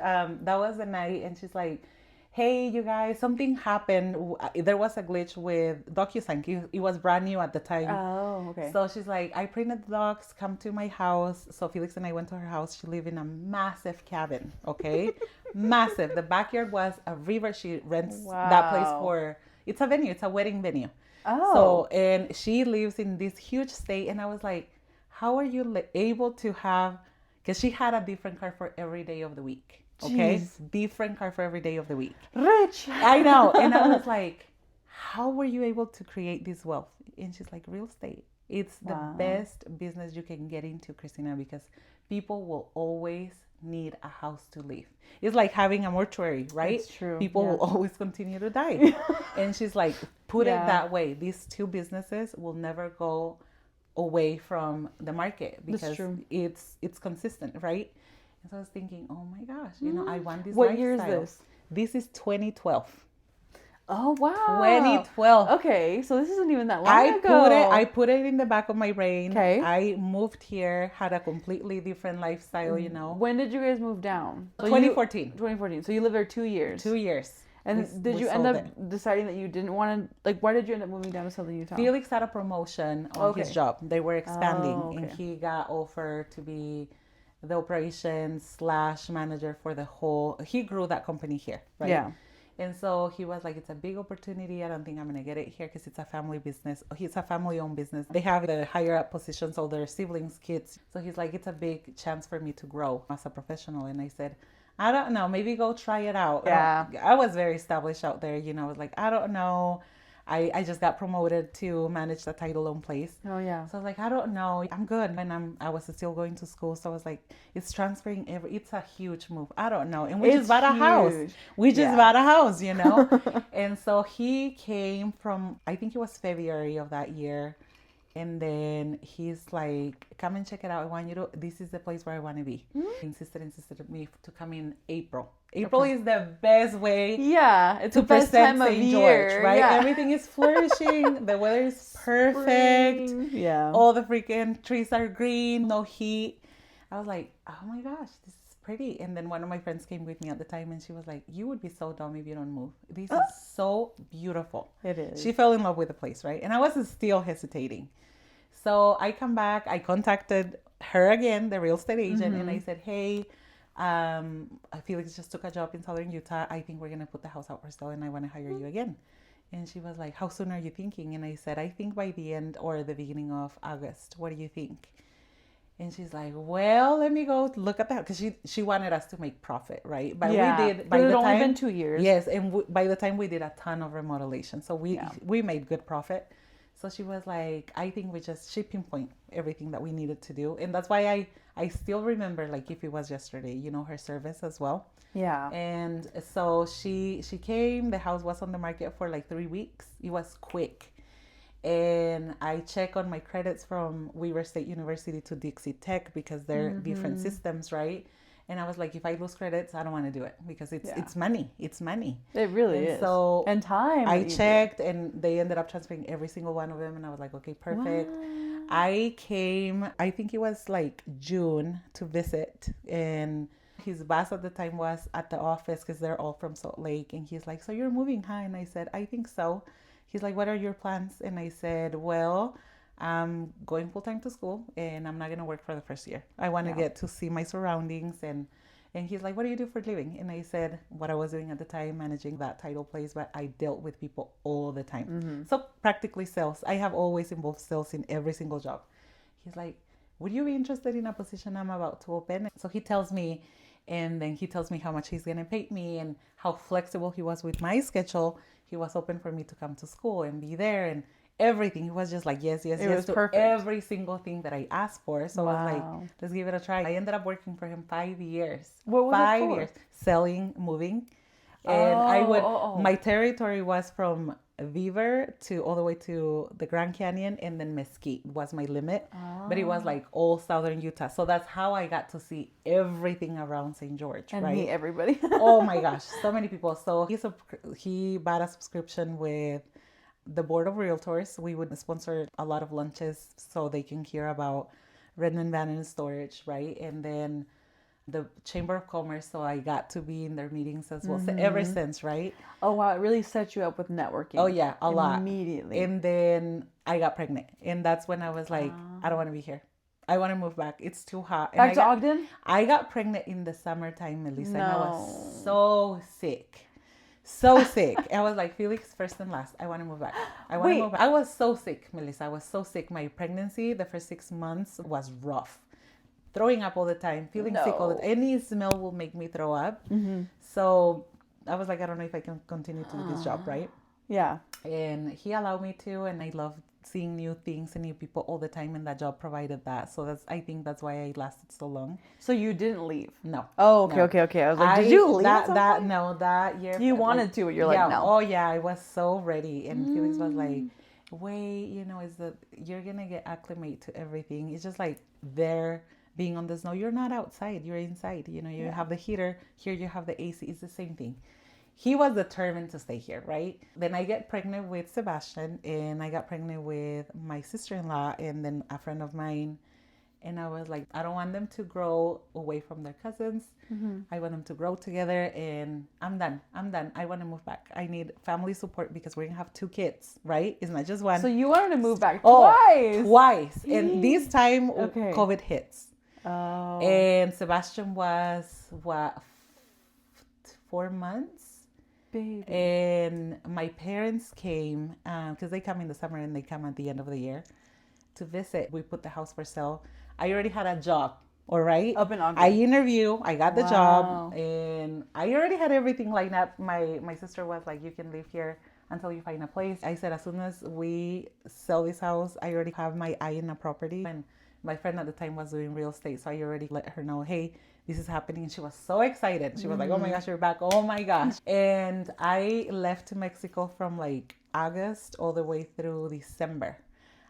that was the night. And she's like, hey, you guys, something happened. There was a glitch with DocuSign. It was brand new at the time. Oh, okay. So she's like, I printed the docs, come to my house. So Felix and I went to her house. She lived in a massive cabin, okay? Massive. The backyard was a river. She rents that place for, it's a venue. It's a wedding venue. Oh. So, and she lives in this huge state. And I was like, how are you able to have, because she had a different car for every day of the week. Okay, different car for every day of the week. Rich. I know. And I was like, how were you able to create this wealth? And she's like, real estate. It's the best business you can get into, Cristina, because people will always need a house to live. It's like having a mortuary, right? It's true. People will always continue to die. And she's like, put it that way. These two businesses will never go away from the market because it's consistent, right? So I was thinking, oh my gosh, I want this What lifestyle. year is this? This is 2012. Oh, wow. 2012. Okay, so this isn't even that long ago. I put it in the back of my brain. Okay. I moved here, had a completely different lifestyle, When did you guys move down? So 2014. 2014. So you lived there 2 years. 2 years. And did you end up deciding that you didn't want to, like, why did you end up moving down to Southern Utah? Felix had a promotion on his job. They were expanding, and he got offered to be the operations / manager for the whole, he grew that company here, right? Yeah. And so he was like, it's a big opportunity. I don't think I'm going to get it here because it's a family business. It's a family-owned business. They have the higher up positions, all their siblings, kids. So he's like, it's a big chance for me to grow as a professional. And I said, I don't know, maybe go try it out. Yeah. I was very established out there, I was like, I don't know. I just got promoted to manage the title owned place. Oh, yeah. So I was like, I don't know. I'm good. And I was still going to school. So I was like, it's transferring it's a huge move. I don't know. And we just bought a house. We just bought a house, And so he came from, I think it was February of that year. And then he's like, come and check it out. I want you to, this is the place where I want to be. He insisted me to come in April. April is the best way. Yeah, it's the best time of year, George, right? Yeah. Everything is flourishing. The weather is perfect. Spring. Yeah. All the freaking trees are green, no heat. I was like, oh my gosh, this is pretty. And then one of my friends came with me at the time and she was like, you would be so dumb if you don't move. This is so beautiful. It is. She fell in love with the place, right? And I was still hesitating. So I come back, I contacted her again, the real estate agent, and I said, hey, Felix just took a job in Southern Utah. I think we're going to put the house out for sale and I want to hire you again. And she was like, how soon are you thinking? And I said, I think by the end or the beginning of August. What do you think? And she's like, well, let me go look at that. Because she wanted us to make profit, right? But we did. But it had only been 2 years. Yes. And by the time we did a ton of remodelation. So we made good profit. So she was like, I think she pinpoint everything that we needed to do. And that's why I still remember, like if it was yesterday, her service as well. Yeah. And so she came, the house was on the market for like 3 weeks. It was quick. And I check on my credits from Weber State University to Dixie Tech because they're different systems, right? And I was like, if I lose credits, I don't want to do it because it's money. It's money. It really is. So and time. I checked and they ended up transferring every single one of them. And I was like, okay, perfect. Wow. I came, I think it was like June to visit. And his boss at the time was at the office because they're all from Salt Lake. And he's like, so you're moving, huh? And I said, I think so. He's like, what are your plans? And I said, well, I'm going full time to school and I'm not going to work for the first year. I want to get to see my surroundings and And he's like, what do you do for a living? And I said what I was doing at the time, managing that title place, but I dealt with people all the time. So practically sales. I have always involved sales in every single job. He's like, would you be interested in a position I'm about to open? So he tells me, and then he tells me how much he's going to pay me and how flexible he was with my schedule. He was open for me to come to school and be there and everything. He was just like, yes to perfect. Every single thing that I asked for. So I was like, let's give it a try. I ended up working for him 5 years. What was 5 it for? Years. Selling, moving. And my territory was from Beaver to all the way to the Grand Canyon, and then Mesquite was my limit. But it was like all southern Utah. So that's how I got to see everything around St. George, and right? meet everybody. Oh my gosh, so many people. So he bought a subscription with the board of realtors. We would sponsor a lot of lunches so they can hear about Redmond Van and Storage, right? And then the Chamber of Commerce, so I got to be in their meetings as well. So ever since, right? Oh wow, it really set you up with networking. Oh yeah, a lot. Immediately. And then I got pregnant, and that's when I was like, I don't want to be here. I want to move back. It's too hot. Back to Ogden? I got pregnant in the summertime, Melissa, and I was so sick. So sick. I was like, Felix, first and last, I want to move back. I want to move back. I was so sick, Melissa. I was so sick. My pregnancy, the first 6 months was rough. Throwing up all the time, feeling sick all the time. Any smell will make me throw up. So I was like, I don't know if I can continue to do this job, right? Yeah. And he allowed me to, and I love seeing new things and new people all the time, and that job provided that. So I think that's why I lasted so long. So you didn't leave? No. Oh, okay. I was like, did you leave? That year. You wanted to, you're like, no. Oh yeah, I was so ready. And Felix was like, wait, you're gonna get acclimated to everything. It's just like there being on the snow. You're not outside, you're inside. You have the heater, here you have the AC. It's the same thing. He was determined to stay here, right? Then I get pregnant with Sebastian, and I got pregnant with my sister-in-law and then a friend of mine. And I was like, I don't want them to grow away from their cousins. I want them to grow together, and I'm done. I want to move back. I need family support because we're going to have 2 kids, right? It's not just one. So you wanted to move back twice? Twice. And this time, COVID hits. Oh. And Sebastian was, 4 months? Baby. And my parents came, because they come in the summer and they come at the end of the year to visit. We put the house for sale. I already had a job, all right? Up in Ogden. I interviewed, I got the job, and I already had everything lined up. My sister was like, you can live here until you find a place. I said, as soon as we sell this house, I already have my eye in a property. And my friend at the time was doing real estate, so I already let her know, hey, this is happening. And she was so excited. She was like, oh my gosh, you're back. Oh my gosh. And I left to Mexico from like August all the way through December.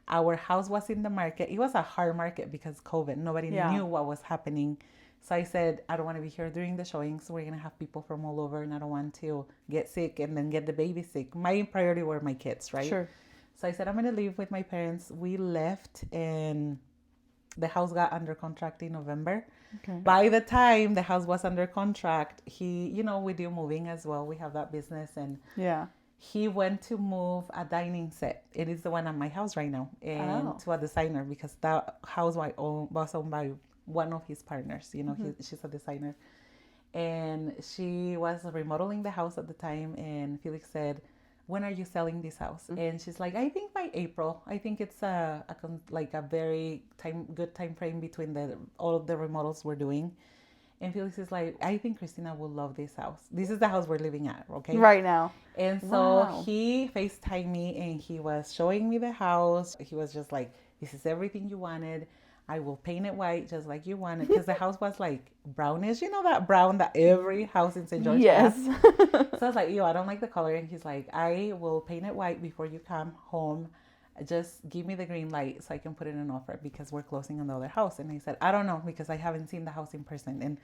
Our house was in the market. It was a hard market because COVID. Nobody knew what was happening. So I said, I don't want to be here during the showings. We're going to have people from all over, and I don't want to get sick and then get the baby sick. My priority were my kids, right? Sure. So I said, I'm going to leave with my parents. We left, and the house got under contract in November. Okay. By the time the house was under contract, we do moving as well. We have that business, and he went to move a dining set. It is the one at my house right now, and to a designer, because that house was owned by one of his partners. She's a designer, and she was remodeling the house at the time. And Felix said, when are you selling this house? And she's like, I think by April. I think it's a very good time frame between all of the remodels we're doing. And Felix is like, I think Cristina will love this house. This is the house we're living at, okay? Right now. And so he FaceTimed me, and he was showing me the house. He was just like, this is everything you wanted. I will paint it white just like you wanted, because the house was like brownish. You know that brown that every house in St. George has? So I was like, I don't like the color. And he's like, I will paint it white before you come home. Just give me the green light so I can put in an offer, because we're closing on the other house. And he said, I don't know, because I haven't seen the house in person. And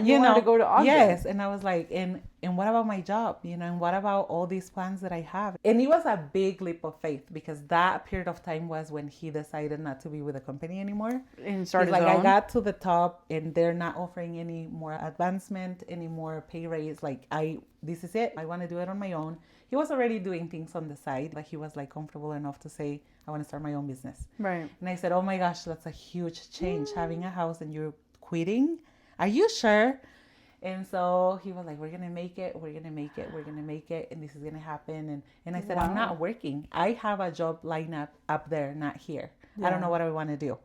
you wanted to go to Ogden. Yes. And I was like, and what about my job? And what about all these plans that I have? And it was a big leap of faith, because that period of time was when he decided not to be with the company anymore. And started his own. I got to the top, and they're not offering any more advancement, any more pay raise. This is it. I want to do it on my own. He was already doing things on the side, but he was like comfortable enough to say, I want to start my own business. Right. And I said, oh my gosh, that's a huge change, having a house and you're quitting. Are you sure? And so he was like, we're going to make it. We're going to make it. We're going to make it. And this is going to happen. And I said, I'm not working. I have a job lined up there, not here. I don't know what I want to do.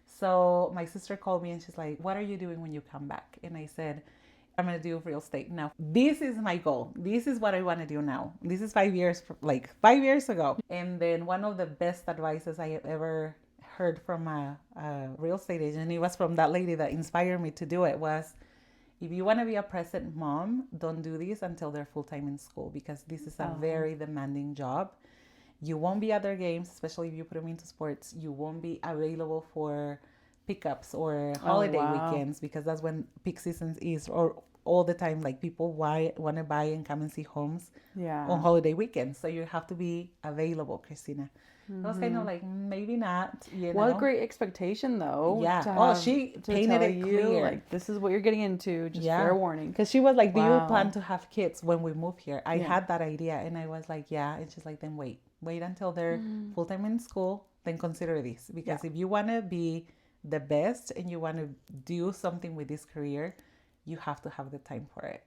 So my sister called me and she's like, what are you doing when you come back? And I said, I'm going to do real estate. Now, this is my goal. This is what I want to do now. This is 5 years, like 5 years ago. And then one of the best advices I have ever heard from a real estate agent, and it was from that lady that inspired me to do it, was, if you want to be a present mom, don't do this until they're full-time in school, because this is a very demanding job. You won't be at their games, especially if you put them into sports. You won't be available for pickups or holiday weekends, because that's when peak seasons is, or all the time, like people want to buy and come and see homes on holiday weekends. So you have to be available, Cristina. I was kind of like, maybe not, you know. What a great expectation, though. Yeah. She painted it clear. Like, this is what you're getting into. Just fair warning. Because she was like, do you plan to have kids when we move here? I had that idea. And I was like, yeah. And she's like, then wait until they're full-time in school. Then consider this. Because if you want to be the best and you want to do something with this career, you have to have the time for it.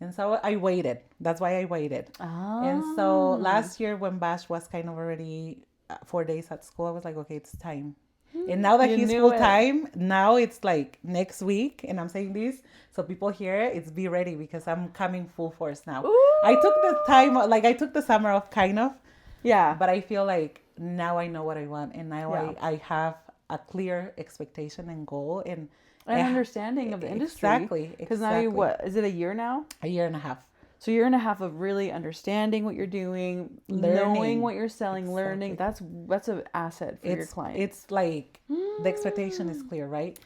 And so I waited. That's why I waited. And so last year when Bash was kind of already 4 days at school, I was like, okay, it's time. And now that he's full time, now it's like next week. And I'm saying this so people hear it, it's be ready, because I'm coming full force now. Ooh. I took the time, like I took the summer off kind of. Yeah. But I feel like now I know what I want. And now I have a clear expectation and goal. And an understanding of the industry. Exactly. Because now you, what, is it a year now? A year and a half. So a year and a half of really understanding what you're doing, knowing what you're selling, learning. That's an asset for your client. It's like the expectation is clear, right?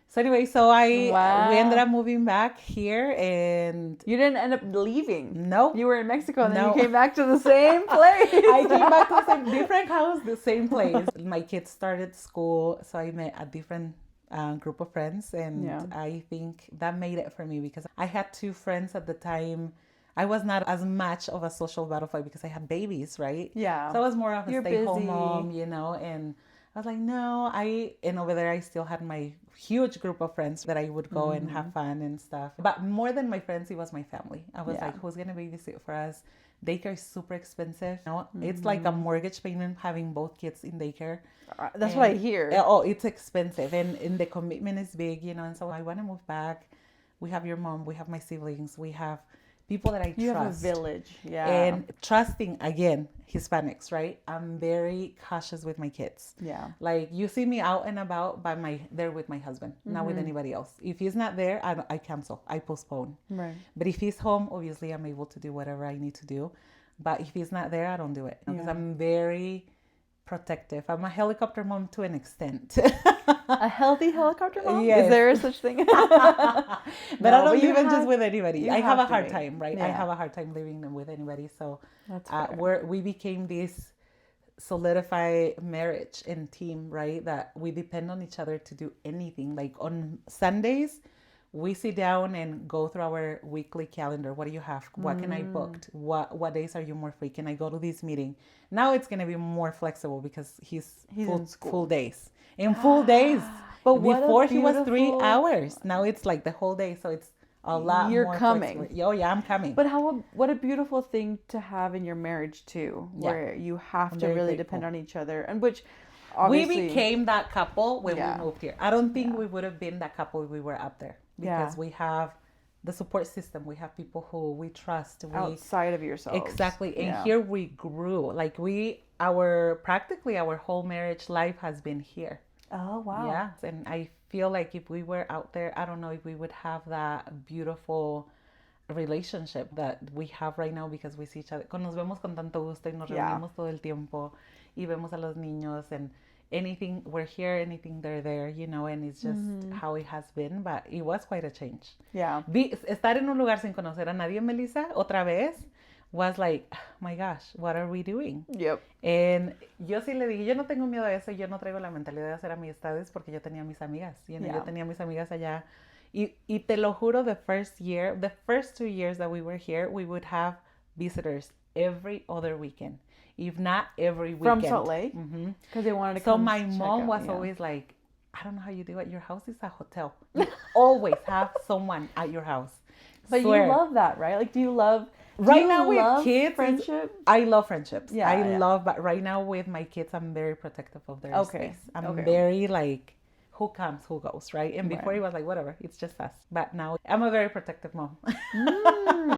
So anyway, we ended up moving back here, and you didn't end up leaving. No, you were in Mexico, and then you came back to the same place. I came back to the same different house, the same place. My kids started school, so I met a different group of friends, and I think that made it for me, because I had two friends at the time. I was not as much of a social butterfly because I had babies, right? Yeah. So I was more of a stay-home mom, you know, and I was like, no, and over there I still had my huge group of friends that I would go and have fun and stuff. But more than my friends, it was my family. I was like, who's going to babysit for us? Daycare is super expensive. You know? It's like a mortgage payment having both kids in daycare. That's what I hear. Oh, it's expensive. And the commitment is big, you know. And so I want to move back. We have your mom. We have my siblings. We have people that I trust. You have a village. Yeah. And trusting, again, Hispanics, right? I'm very cautious with my kids. Yeah. Like, you see me out and about, they're with my husband, not with anybody else. If he's not there, I cancel. I postpone. Right. But if he's home, obviously I'm able to do whatever I need to do. But if he's not there, I don't do it. Because I'm very protective. I'm a helicopter mom to an extent. A healthy helicopter mom? Yes. Is there such thing? But I don't live just with anybody. I have a hard time, right? Yeah. I have a hard time living with anybody. So we became this solidified marriage and team, right? That we depend on each other to do anything. Like on Sundays, we sit down and go through our weekly calendar. What do you have? What can I book? What days are you more free? Can I go to this meeting? Now it's going to be more flexible because he's in school. Full days. In full days. But before he was 3 hours. Now it's like the whole day. So it's a lot You're more coming. Flexible. Oh, yeah, I'm coming. But what a beautiful thing to have in your marriage, too, where you have to really depend on each other. And which obviously... We became that couple when we moved here. I don't think we would have been that couple if we were up there. Because we have the support system. We have people who we trust. Outside of yourselves. Exactly. And here we grew. Like practically our whole marriage life has been here. Oh, wow. Yeah. And I feel like if we were out there, I don't know if we would have that beautiful relationship that we have right now, because we see each other. Nos vemos con tanto gusto y nos reunimos todo el tiempo y vemos a los niños, and anything, we're here, anything, they're there, you know, and it's just how it has been. But it was quite a change. Yeah. Estar en un lugar sin conocer a nadie, Melissa, otra vez, was like, oh my gosh, what are we doing? Yep. And yo sí le dije, yo no tengo miedo a eso, yo no traigo la mentalidad de hacer amistades porque yo tenía mis amigas, you know, yo tenía mis amigas allá. Y te lo juro, the first 2 years that we were here, we would have visitors every other weekend, if not every weekend. From Salt Lake? Because they wanted to come. So my mom was always like, I don't know how you do it. Your house is a hotel. You always have someone at your house. But you love that, right? Like, do you love now with kids, friendship? I love friendships. Yeah, I love, but right now with my kids, I'm very protective of their space. I'm very like, who comes, who goes, right? And before it was like, whatever, it's just us. But now I'm a very protective mom.